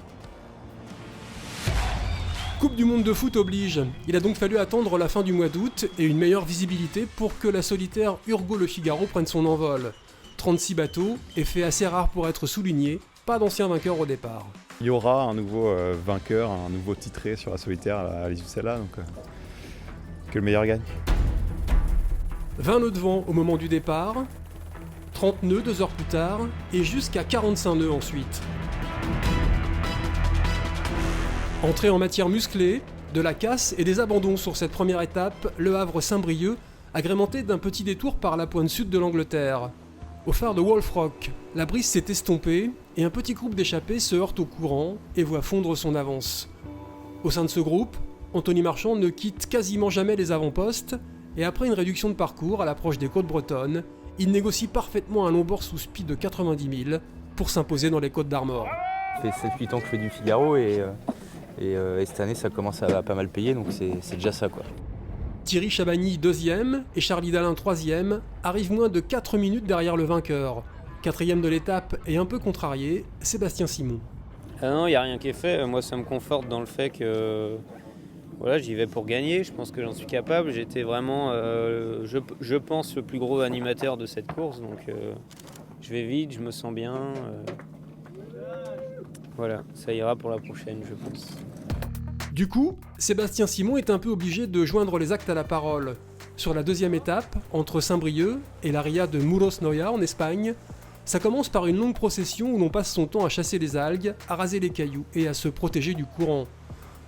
Speaker 1: Coupe du monde de foot oblige. Il a donc fallu attendre la fin du mois d'août et une meilleure visibilité pour que la solitaire Urgo Le Figaro prenne son envol. 36 bateaux, effet assez rare pour être souligné, pas d'ancien vainqueur au départ.
Speaker 6: Il y aura un nouveau vainqueur, un nouveau titré sur la solitaire à l'Isoucella, donc que le meilleur gagne.
Speaker 1: 20 nœuds de vent au moment du départ, 30 nœuds 2 heures plus tard, et jusqu'à 45 nœuds ensuite. Entrée en matière musclée, de la casse et des abandons sur cette première étape, Le Havre-Saint-Brieuc, agrémenté d'un petit détour par la pointe sud de l'Angleterre. Au phare de Wolf Rock, la brise s'est estompée et un petit groupe d'échappés se heurte au courant et voit fondre son avance. Au sein de ce groupe, Anthony Marchand ne quitte quasiment jamais les avant-postes et après une réduction de parcours à l'approche des côtes bretonnes, il négocie parfaitement un long-bord sous speed de 90 000 pour s'imposer dans les Côtes d'Armor.
Speaker 7: Ça fait 7-8 ans que je fais du Figaro et cette année ça commence à pas mal payer, donc c'est déjà ça, quoi.
Speaker 1: Thierry Chabagny 2e et Charlie Dalin 3e arrivent moins de 4 minutes derrière le vainqueur. 4e de l'étape et un peu contrarié, Sébastien Simon.
Speaker 11: Ah non, il n'y a rien qui est fait. Moi, ça me conforte dans le fait que voilà, j'y vais pour gagner. Je pense que j'en suis capable. J'étais vraiment, je pense, le plus gros animateur de cette course. Donc, je vais vite, je me sens bien. Voilà, ça ira pour la prochaine, je pense.
Speaker 1: Du coup, Sébastien Simon est un peu obligé de joindre les actes à la parole. Sur la deuxième étape, entre Saint-Brieuc et la ria de Muros Noia en Espagne, ça commence par une longue procession où l'on passe son temps à chasser les algues, à raser les cailloux et à se protéger du courant.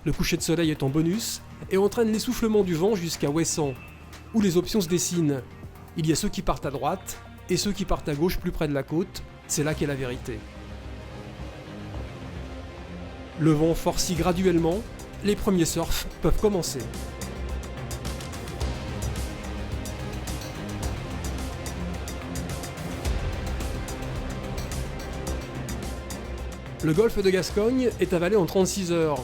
Speaker 1: Le coucher de soleil est en bonus et entraîne l'essoufflement du vent jusqu'à Ouessant, où les options se dessinent. Il y a ceux qui partent à droite et ceux qui partent à gauche plus près de la côte, c'est là qu'est la vérité. Le vent forcit graduellement, les premiers surfs peuvent commencer. Le golfe de Gascogne est avalé en 36 heures.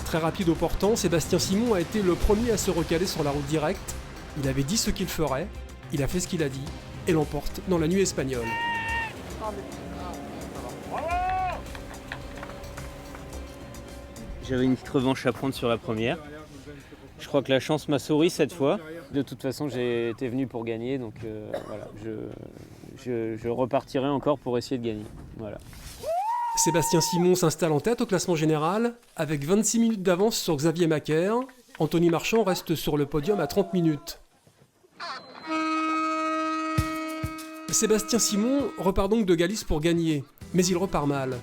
Speaker 1: Très rapide au portant, Sébastien Simon a été le premier à se recaler sur la route directe. Il avait dit ce qu'il ferait, il a fait ce qu'il a dit, et l'emporte dans la nuit espagnole.
Speaker 11: J'avais une petite revanche à prendre sur la première. Je crois que la chance m'a souri cette fois. De toute façon, j'ai été venu pour gagner, donc voilà, je repartirai encore pour essayer de gagner. Voilà.
Speaker 1: Sébastien Simon s'installe en tête au classement général, avec 26 minutes d'avance sur Xavier Macaire. Anthony Marchand reste sur le podium à 30 minutes. Sébastien Simon repart donc de Galice pour gagner, mais il repart mal.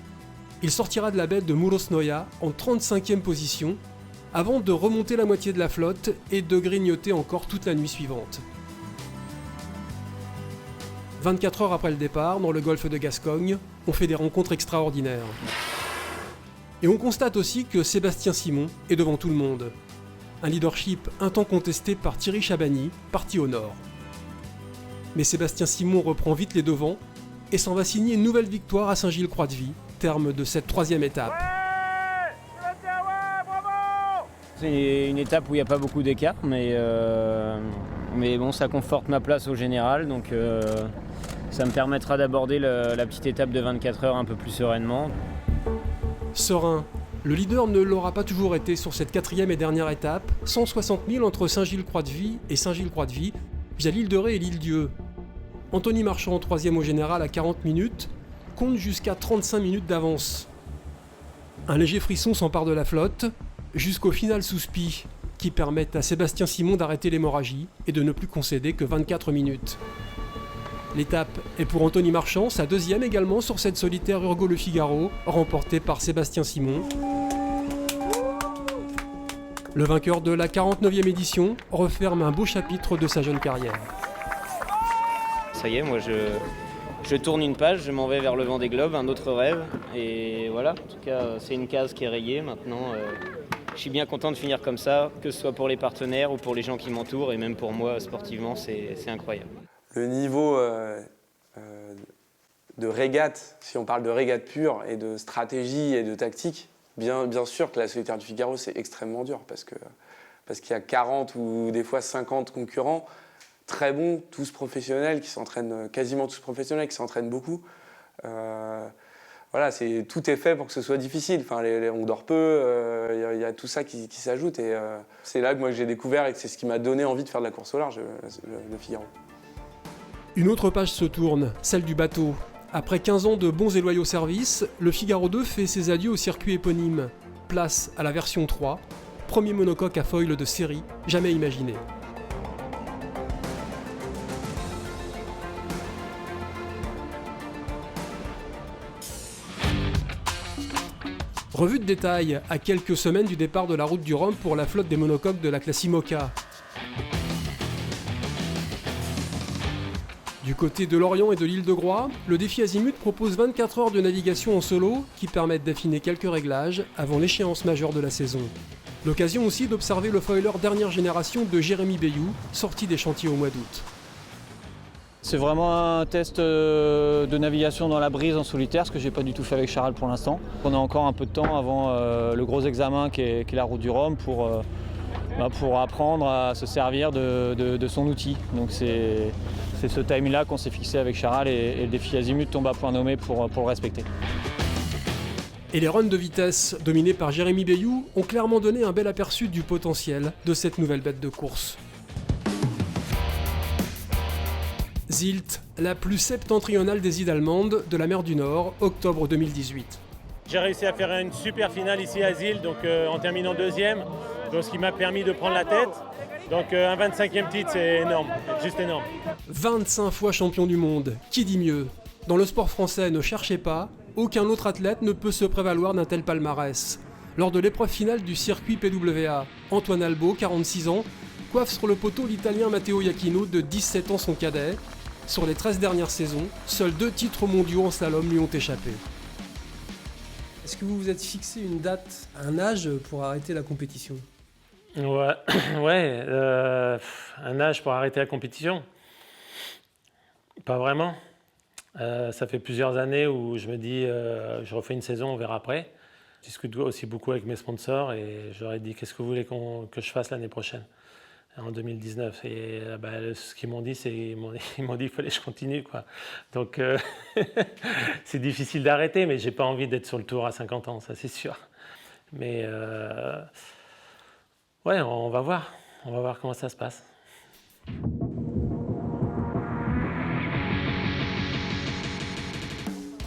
Speaker 1: Il sortira de la baie de Muros Noia en 35e position, avant de remonter la moitié de la flotte et de grignoter encore toute la nuit suivante. 24 heures après le départ, dans le golfe de Gascogne, on fait des rencontres extraordinaires. Et on constate aussi que Sébastien Simon est devant tout le monde. Un leadership un temps contesté par Thierry Chabagny, parti au nord. Mais Sébastien Simon reprend vite les devants et s'en va signer une nouvelle victoire à Saint-Gilles-Croix-de-Vie, terme de cette 3e étape.
Speaker 11: C'est une étape où il n'y a pas beaucoup d'écart, mais bon, ça conforte ma place au général, donc ça me permettra d'aborder la petite étape de 24 heures un peu plus sereinement.
Speaker 1: Serein, le leader ne l'aura pas toujours été sur cette 4e et dernière étape, 160 000 entre Saint-Gilles-Croix-de-Vie et Saint-Gilles-Croix-de-Vie, via l'île de Ré et l'île Dieu. Anthony Marchand, 3e au général à 40 minutes, compte jusqu'à 35 minutes d'avance. Un léger frisson s'empare de la flotte, jusqu'au final sous-spi, qui permettent à Sébastien Simon d'arrêter l'hémorragie et de ne plus concéder que 24 minutes. L'étape est pour Anthony Marchand, sa 2e également sur cette solitaire Urgo Le Figaro, remportée par Sébastien Simon. Le vainqueur de la 49e édition referme un beau chapitre de sa jeune carrière.
Speaker 11: Ça y est, moi je tourne une page, je m'en vais vers le Vendée Globe, un autre rêve, et voilà, en tout cas c'est une case qui est rayée. Maintenant je suis bien content de finir comme ça, que ce soit pour les partenaires ou pour les gens qui m'entourent, et même pour moi sportivement c'est incroyable.
Speaker 3: Le niveau de régate, si on parle de régate pure et de stratégie et de tactique, bien sûr que la solitaire du Figaro c'est extrêmement dur parce qu'il y a 40 ou des fois 50 concurrents très bons, tous professionnels, qui s'entraînent, quasiment tous professionnels, qui s'entraînent beaucoup. voilà, tout est fait pour que ce soit difficile. Enfin, on dort peu, il y a tout ça qui s'ajoute. Et c'est là que moi j'ai découvert et que c'est ce qui m'a donné envie de faire de la course au large, le Figaro.
Speaker 1: Une autre page se tourne, celle du bateau. Après 15 ans de bons et loyaux services, le Figaro 2 fait ses adieux au circuit éponyme. Place à la version 3, premier monocoque à foil de série, jamais imaginé. Revue de détail, à quelques semaines du départ de la route du Rhum pour la flotte des monocoques de la classe IMOCA. Du côté de l'Orient et de l'île de Groix, le défi Azimut propose 24 heures de navigation en solo qui permettent d'affiner quelques réglages avant l'échéance majeure de la saison. L'occasion aussi d'observer le foiler dernière génération de Jérémy Bayou, sorti des chantiers au mois d'août.
Speaker 5: C'est vraiment un test de navigation dans la brise en solitaire, ce que j'ai pas du tout fait avec Charal pour l'instant. On a encore un peu de temps avant le gros examen qui est la route du Rhum pour apprendre à se servir de son outil. Donc c'est ce time-là qu'on s'est fixé avec Charal et le défi Azimut tombe à point nommé pour le respecter.
Speaker 1: Et les runs de vitesse, dominés par Jérémy Bayou, ont clairement donné un bel aperçu du potentiel de cette nouvelle bête de course. Zilt, la plus septentrionale des îles allemandes de la mer du Nord, octobre 2018.
Speaker 16: J'ai réussi à faire une super finale ici à Zilt, donc en terminant deuxième, donc ce qui m'a permis de prendre la tête. Donc un 25e titre, c'est énorme, juste énorme.
Speaker 1: 25 fois champion du monde, qui dit mieux? Dans le sport français, ne cherchez pas, aucun autre athlète ne peut se prévaloir d'un tel palmarès. Lors de l'épreuve finale du circuit PWA, Antoine Albo, 46 ans, coiffe sur le poteau l'Italien Matteo Iachino de 17 ans son cadet. Sur les 13 dernières saisons, seuls 2 titres mondiaux en slalom lui ont échappé. Est-ce que vous vous êtes fixé une date, un âge pour arrêter la compétition?
Speaker 16: Ouais, un âge pour arrêter la compétition? Pas vraiment. Ça fait plusieurs années où je me dis, je refais une saison, on verra après. Je discute aussi beaucoup avec mes sponsors et je leur ai dit, qu'est-ce que vous voulez que je fasse l'année prochaine, en 2019. Et ce qu'ils m'ont dit, ils m'ont dit qu'il fallait que je continue, quoi. Donc c'est difficile d'arrêter, mais j'ai pas envie d'être sur le tour à 50 ans, ça c'est sûr. Mais ouais, on va voir comment ça se passe.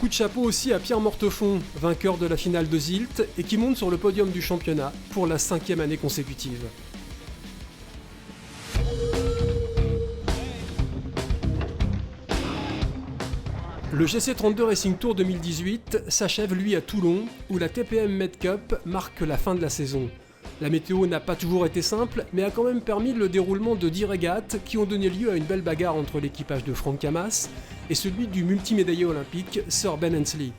Speaker 1: Coup de chapeau aussi à Pierre Mortefond, vainqueur de la finale de Zilt et qui monte sur le podium du championnat pour la 5e année consécutive. Le GC32 Racing Tour 2018 s'achève lui à Toulon, où la TPM Med Cup marque la fin de la saison. La météo n'a pas toujours été simple, mais a quand même permis le déroulement de 10 régates qui ont donné lieu à une belle bagarre entre l'équipage de Franck Camas et celui du multimédaillé olympique Sir Ben Hensley.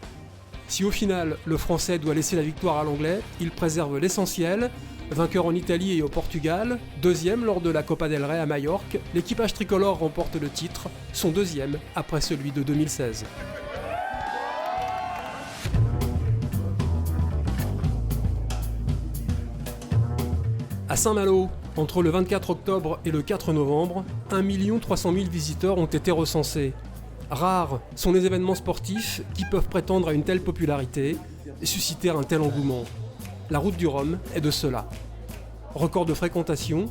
Speaker 1: Si au final, le Français doit laisser la victoire à l'Anglais, il préserve l'essentiel. Vainqueur en Italie et au Portugal, deuxième lors de la Copa del Rey à Majorque, l'équipage tricolore remporte le titre, son deuxième après celui de 2016. À Saint-Malo, entre le 24 octobre et le 4 novembre, 1 300 000 visiteurs ont été recensés. Rares sont les événements sportifs qui peuvent prétendre à une telle popularité et susciter un tel engouement. La route du Rhum est de cela. Record de fréquentation,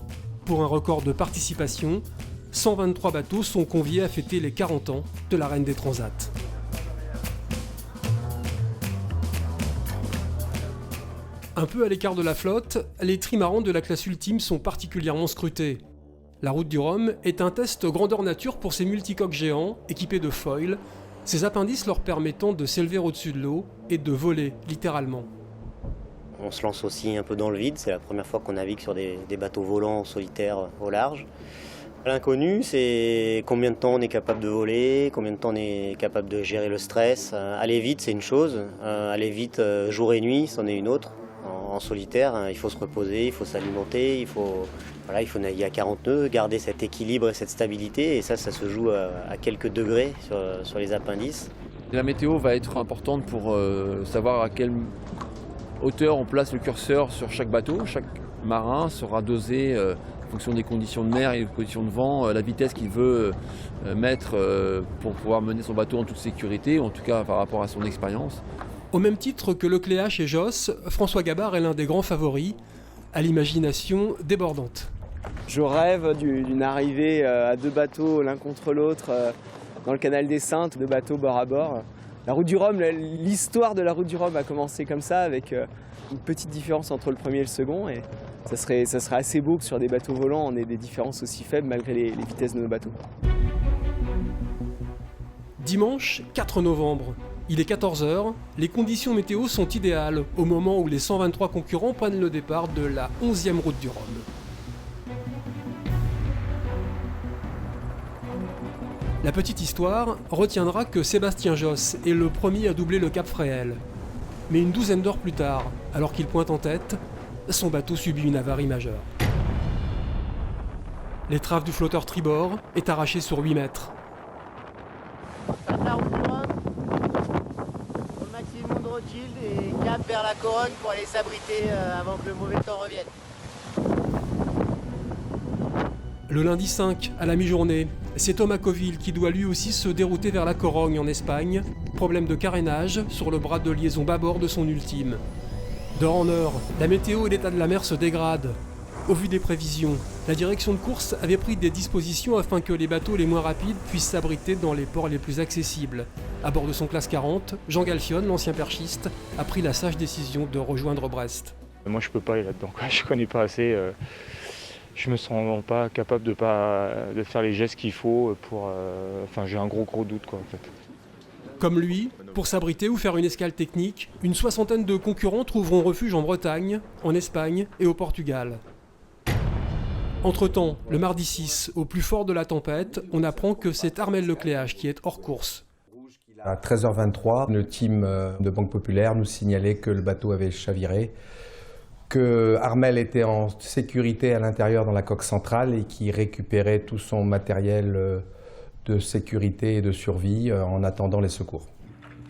Speaker 1: pour un record de participation, 123 bateaux sont conviés à fêter les 40 ans de la Reine des Transats. Un peu à l'écart de la flotte, les trimarans de la classe ultime sont particulièrement scrutés. La route du Rhum est un test grandeur nature pour ces multicoques géants équipés de foils, ces appendices leur permettant de s'élever au-dessus de l'eau et de voler littéralement.
Speaker 2: On se lance aussi un peu dans le vide, c'est la première fois qu'on navigue sur des bateaux volants solitaires au large. L'inconnu, c'est combien de temps on est capable de voler, combien de temps on est capable de gérer le stress. Aller vite, c'est une chose, aller vite jour et nuit, c'en est une autre. En solitaire, il faut se reposer, il faut s'alimenter, il faut naviguer à 40 nœuds, garder cet équilibre et cette stabilité, et ça se joue à quelques degrés sur les appendices.
Speaker 4: La météo va être importante pour savoir à quelle hauteur on place le curseur sur chaque bateau. Chaque marin sera dosé en fonction des conditions de mer et des conditions de vent, la vitesse qu'il veut mettre pour pouvoir mener son bateau en toute sécurité, ou en tout cas par rapport à son expérience.
Speaker 1: Au même titre que Lecléache et Josse, François Gabard est l'un des grands favoris, à l'imagination débordante.
Speaker 5: Je rêve d'une arrivée à 2 bateaux l'un contre l'autre dans le canal des Saintes, 2 bateaux bord à bord. La route du Rhum, l'histoire de la route du Rhum a commencé comme ça, avec une petite différence entre le premier et le second. Et ça serait assez beau que sur des bateaux volants, on ait des différences aussi faibles malgré les vitesses de nos bateaux.
Speaker 1: Dimanche 4 novembre, il est 14h, les conditions météo sont idéales au moment où les 123 concurrents prennent le départ de la 11e route du Rhum. La petite histoire retiendra que Sébastien Josse est le premier à doubler le Cap Fréhel. Mais une douzaine d'heures plus tard, alors qu'il pointe en tête, son bateau subit une avarie majeure. L'étrave du flotteur tribord est arrachée sur 8 mètres.
Speaker 10: La route du Rhum, au maximum de Rothschild et cap vers la Corogne pour aller s'abriter avant que le mauvais temps revienne.
Speaker 1: Le lundi 5, à la mi-journée, c'est Thomas Coville qui doit lui aussi se dérouter vers la Corogne en Espagne. Problème de carénage sur le bras de liaison bâbord de son ultime. D'heure en heure, la météo et l'état de la mer se dégradent. Au vu des prévisions, la direction de course avait pris des dispositions afin que les bateaux les moins rapides puissent s'abriter dans les ports les plus accessibles. À bord de son classe 40, Jean Galfionne, l'ancien perchiste, a pris la sage décision de rejoindre Brest.
Speaker 12: Moi je peux pas aller là-dedans, quoi. Je connais pas assez. Je me sens pas capable de faire les gestes qu'il faut pour. J'ai un gros doute, quoi, en fait.
Speaker 1: Comme lui, pour s'abriter ou faire une escale technique, une 60aine de concurrents trouveront refuge en Bretagne, en Espagne et au Portugal. Entre-temps, le mardi 6, au plus fort de la tempête, on apprend que c'est Armel Lecléache qui est hors course.
Speaker 13: À 13h23, le team de Banque Populaire nous signalait que le bateau avait chaviré, que Armel était en sécurité à l'intérieur dans la coque centrale et qu'il récupérait tout son matériel de sécurité et de survie en attendant les secours.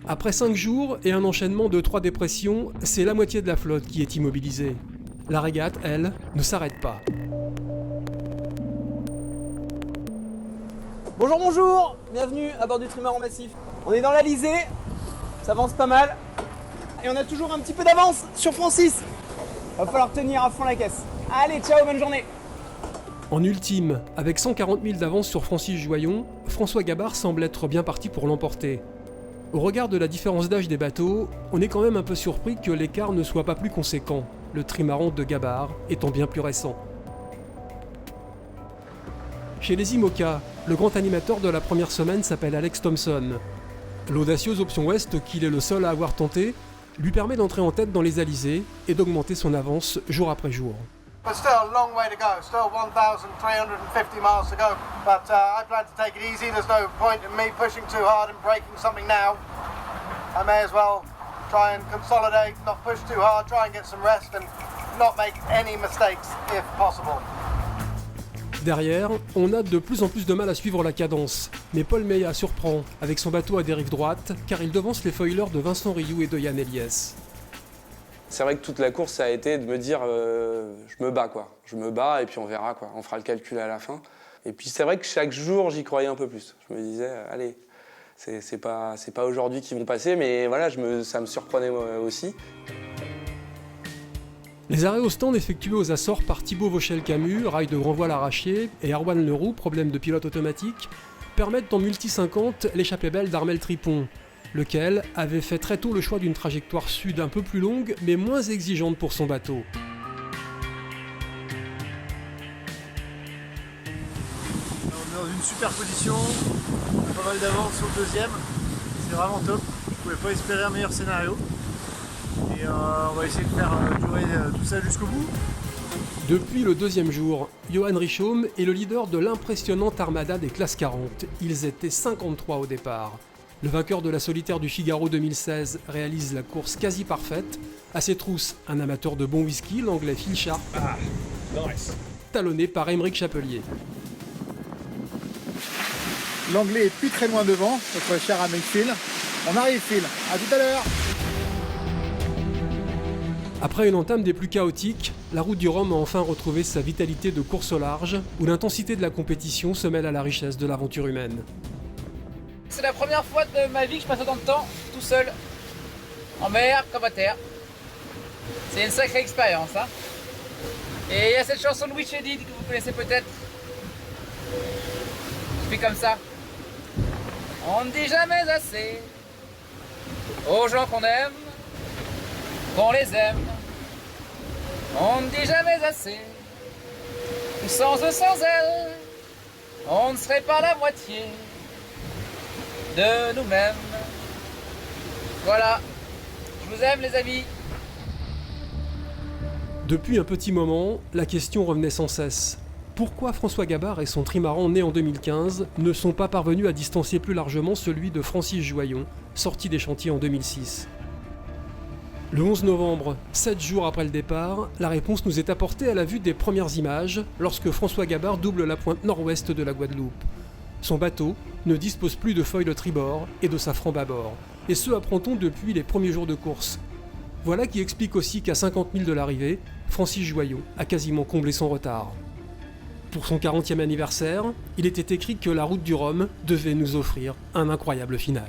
Speaker 1: Après 5 jours et un enchaînement de 3 dépressions, c'est la moitié de la flotte qui est immobilisée. La régate, elle, ne s'arrête pas.
Speaker 5: Bonjour, bonjour, bienvenue à bord du trimaran massif. On est dans l'Alizé, ça avance pas mal. Et on a toujours un petit peu d'avance sur Francis. Va falloir tenir à fond la caisse. Allez, ciao, bonne journée.
Speaker 1: En ultime, avec 140 000 d'avance sur Francis Joyon, François Gabard semble être bien parti pour l'emporter. Au regard de la différence d'âge des bateaux, on est quand même un peu surpris que l'écart ne soit pas plus conséquent, le trimaran de Gabard étant bien plus récent. Chez les IMOCA, le grand animateur de la première semaine s'appelle Alex Thompson. L'audacieuse option ouest, qu'il est le seul à avoir tenté, lui permet d'entrer en tête dans les alizés et d'augmenter son avance jour après jour.
Speaker 24: But still a long way to go, still 1,350 miles to go. But I plan to take it easy. There's no point in me pushing too hard and breaking something now. I may as well try and consolidate, not push too hard, try and get some rest and not make any mistakes if possible.
Speaker 1: Derrière, on a de plus en plus de mal à suivre la cadence, mais Paul Meillat surprend avec son bateau à dérive droite car il devance les foilers de Vincent Rioux et de Yann Eliès.
Speaker 3: C'est vrai que toute la course, ça a été de me dire je me bats, quoi. Je me bats et puis on verra, quoi. On fera le calcul à la fin. Et puis c'est vrai que chaque jour, j'y croyais un peu plus. Je me disais, allez, c'est pas aujourd'hui qu'ils vont passer, mais voilà, ça me surprenait moi aussi.
Speaker 1: Les arrêts au stand effectués aux Açores par Thibaut Vauchel-Camus, rail de grand voile arraché, et Erwan Leroux, problème de pilote automatique, permettent en multi-50 l'échappée belle d'Armel Tripon, lequel avait fait très tôt le choix d'une trajectoire sud un peu plus longue, mais moins exigeante pour son bateau.
Speaker 22: On est dans une super position, on a pas mal d'avance sur le deuxième, c'est vraiment top, je pouvais pas espérer un meilleur scénario. Et on va essayer de faire durer tout ça jusqu'au bout.
Speaker 1: Depuis le deuxième jour, Johan Richaume est le leader de l'impressionnante armada des classes 40. Ils étaient 53 au départ. Le vainqueur de la solitaire du Figaro 2016 réalise la course quasi parfaite. À ses trousses, un amateur de bon whisky, l'anglais Phil Sharp, talonné par Aymeric Chapelier.
Speaker 22: L'anglais est plus très loin devant, notre cher ami Phil. On arrive Phil, à tout à l'heure.
Speaker 1: Après une entame des plus chaotiques, la route du Rhum a enfin retrouvé sa vitalité de course au large, où l'intensité de la compétition se mêle à la richesse de l'aventure humaine.
Speaker 25: C'est la première fois de ma vie que je passe autant de temps tout seul.
Speaker 8: en mer comme à terre. C'est une sacrée expérience, hein. Et il y a cette chanson de Wish Edit que vous connaissez peut-être. Je fais comme ça. On ne dit jamais assez aux gens qu'on aime, qu'on les aime. On ne dit jamais assez que sans eux, sans elles, on ne serait pas la moitié de nous-mêmes. Voilà, je vous aime les amis.
Speaker 1: Depuis un petit moment, la question revenait sans cesse. Pourquoi François Gabard et son trimaran né en 2015 ne sont pas parvenus à distancer plus largement celui de Francis Joyon, sorti des chantiers en 2006 ? Le 11 novembre, 7 jours après le départ, la réponse nous est apportée à la vue des premières images lorsque François Gabard double la pointe nord-ouest de la Guadeloupe. Son bateau ne dispose plus de foil tribord et de safran bâbord, et ce apprend-on depuis les premiers jours de course. Voilà qui explique aussi qu'à 50 000 de l'arrivée, Francis Joyon a quasiment comblé son retard. Pour son 40e anniversaire, il était écrit que la route du Rhum devait nous offrir un incroyable final.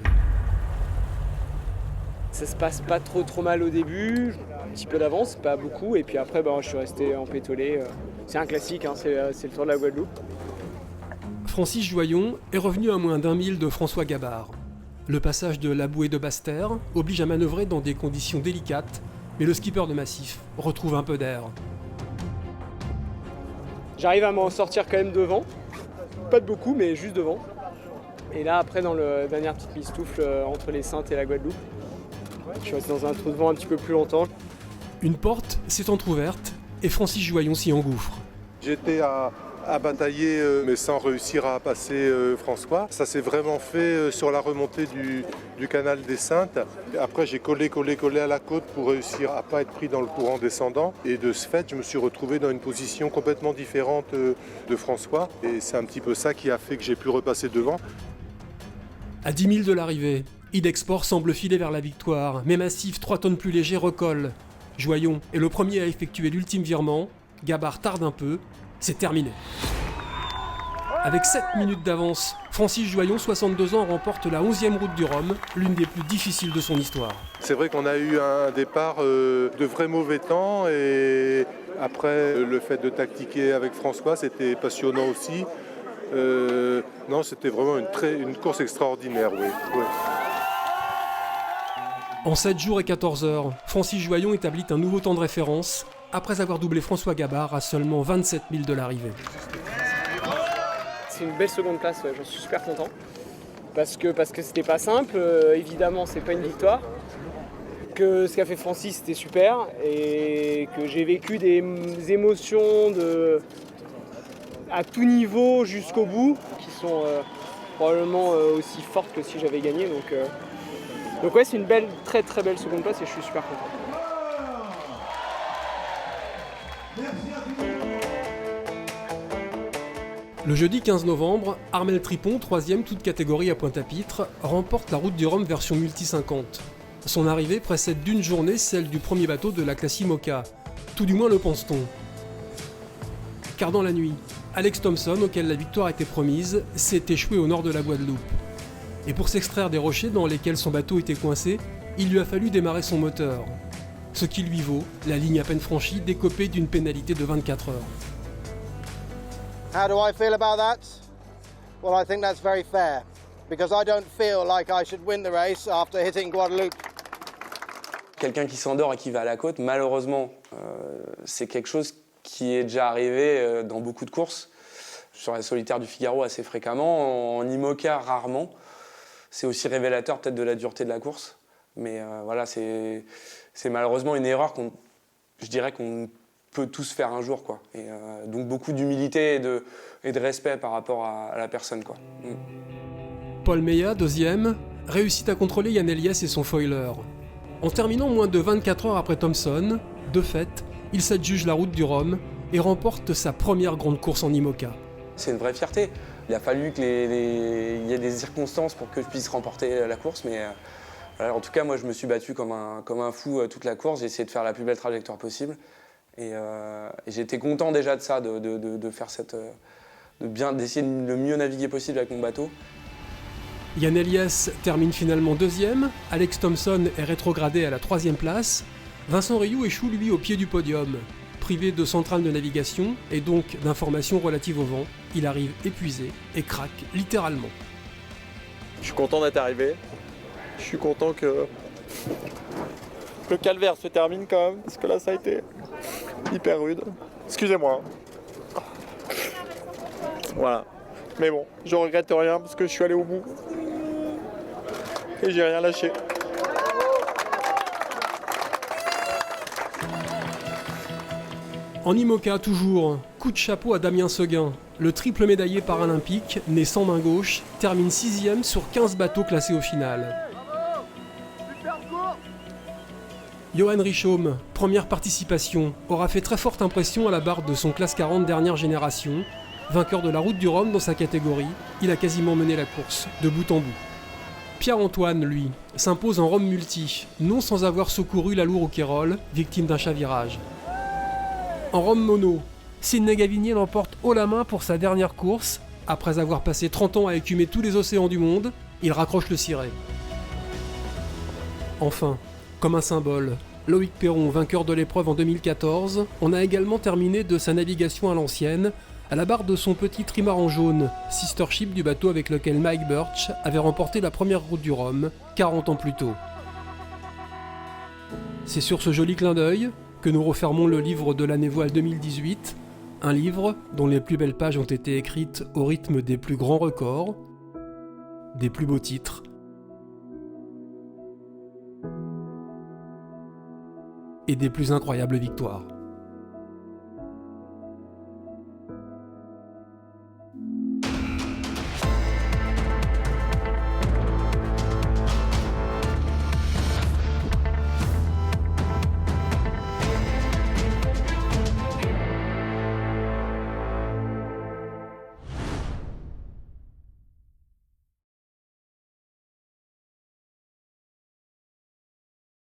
Speaker 5: Ça se passe pas trop mal au début, un petit peu d'avance, pas beaucoup, et puis après je suis resté empétolé. C'est un classique, hein, c'est le Tour de la Guadeloupe.
Speaker 1: Francis Joyon est revenu à moins d'1 mille de François Gabard. Le passage de la bouée de Basse-Terre oblige à manœuvrer dans des conditions délicates, mais le skipper de Massif retrouve un peu d'air.
Speaker 5: J'arrive à m'en sortir quand même devant, pas de beaucoup, mais juste devant. Et là, après, dans la dernière petite mistoufle entre les Saintes et la Guadeloupe, je suis resté dans un trou de vent un petit peu plus longtemps.
Speaker 1: Une porte s'est entrouverte et Francis Joyon s'y engouffre.
Speaker 14: J'étais à batailler, mais sans réussir à passer François. Ça s'est vraiment fait sur la remontée du canal des Saintes. Après, j'ai collé à la côte pour réussir à ne pas être pris dans le courant descendant. Et de ce fait, je me suis retrouvé dans une position complètement différente de François. Et c'est un petit peu ça qui a fait que j'ai pu repasser devant.
Speaker 1: À 10 000 de l'arrivée, Idexport semble filer vers la victoire, mais Massif, 3 tonnes plus léger, recolle. Joyon est le premier à effectuer l'ultime virement. Gabard tarde un peu. C'est terminé. Avec 7 minutes d'avance, Francis Joyon, 62 ans, remporte la 11e route du Rhum, l'une des plus difficiles de son histoire.
Speaker 14: C'est vrai qu'on a eu un départ de vrai mauvais temps et après le fait de tactiquer avec François, c'était passionnant aussi. Non, c'était vraiment une course extraordinaire, oui.
Speaker 1: En 7 jours et 14 heures, Francis Joyon établit un nouveau temps de référence, après avoir doublé François Gabard à seulement 27 000 de l'arrivée.
Speaker 5: C'est une belle seconde place, j'en suis super content. Parce que c'était pas simple, évidemment c'est pas une victoire. Que ce qu'a fait Francis c'était super et que j'ai vécu des émotions à tout niveau jusqu'au bout qui sont probablement aussi fortes que si j'avais gagné. Donc ouais, c'est une belle, très très belle seconde place et je suis super content.
Speaker 1: Le jeudi 15 novembre, Armel Tripon, 3e toute catégorie à Pointe-à-Pitre, remporte la route du Rhum version multi 50. Son arrivée précède d'une journée celle du premier bateau de la classe IMOCA, tout du moins le pense-t-on. Car dans la nuit, Alex Thompson, auquel la victoire était promise, s'est échoué au nord de la Guadeloupe. Et pour s'extraire des rochers dans lesquels son bateau était coincé, il lui a fallu démarrer son moteur. Ce qui lui vaut, la ligne à peine franchie, d'écoper d'une pénalité de 24 heures.
Speaker 24: How do I feel about that? Well, I think that's very fair, because I don't feel like I should win the race after hitting Guadeloupe.
Speaker 3: Quelqu'un qui s'endort et qui va à la côte, malheureusement, c'est quelque chose qui est déjà arrivé dans beaucoup de courses. Sur la solitaire du Figaro assez fréquemment, en IMOCA rarement. C'est aussi révélateur peut-être de la dureté de la course. Mais voilà, c'est malheureusement une erreur je dirais qu'on peut tous faire un jour, quoi. Et donc beaucoup d'humilité et de respect par rapport à la personne, quoi.
Speaker 1: Paul Meillat, 2e, réussit à contrôler Yann Elias et son foiler. En terminant moins de 24 heures après Thompson, de fait, il s'adjuge la route du Rhum et remporte sa première grande course en IMOCA.
Speaker 3: C'est une vraie fierté. Il a fallu qu'il y ait des circonstances pour que je puisse remporter la course, mais voilà, en tout cas, moi, je me suis battu comme un fou toute la course. J'ai essayé de faire la plus belle trajectoire possible. Et j'étais content déjà de ça, d'essayer de le mieux naviguer possible avec mon bateau.
Speaker 1: Yann Eliès termine finalement 2e, Alex Thompson est rétrogradé à la 3e place, Vincent Rioux échoue lui au pied du podium. Privé de centrale de navigation et donc d'informations relatives au vent, il arrive épuisé et craque littéralement.
Speaker 9: Je suis content d'être arrivé, je suis content que le calvaire se termine quand même, parce que là ça a été hyper rude. Excusez-moi. Voilà. Mais bon, je regrette rien parce que je suis allé au bout. Et j'ai rien lâché.
Speaker 1: En IMOCA toujours, coup de chapeau à Damien Seguin. Le triple médaillé paralympique, né sans main gauche, termine 6e sur 15 bateaux classés au final. Johan Richaume, première participation, aura fait très forte impression à la barre de son classe 40 dernière génération. Vainqueur de la Route du Rhum dans sa catégorie, il a quasiment mené la course, de bout en bout. Pierre-Antoine, lui, s'impose en Rhum multi, non sans avoir secouru la Loure au Quérol, victime d'un chavirage. En Rhum mono, Sidney Gavinier l'emporte haut la main pour sa dernière course. Après avoir passé 30 ans à écumer tous les océans du monde, il raccroche le ciré. Enfin, comme un symbole, Loïc Perron, vainqueur de l'épreuve en 2014, on a également terminé de sa navigation à l'ancienne, à la barre de son petit trimaran jaune, sister ship du bateau avec lequel Mike Birch avait remporté la première Route du Rhum, 40 ans plus tôt. C'est sur ce joli clin d'œil que nous refermons le livre de l'année voile 2018, un livre dont les plus belles pages ont été écrites au rythme des plus grands records, des plus beaux titres, et des plus incroyables victoires.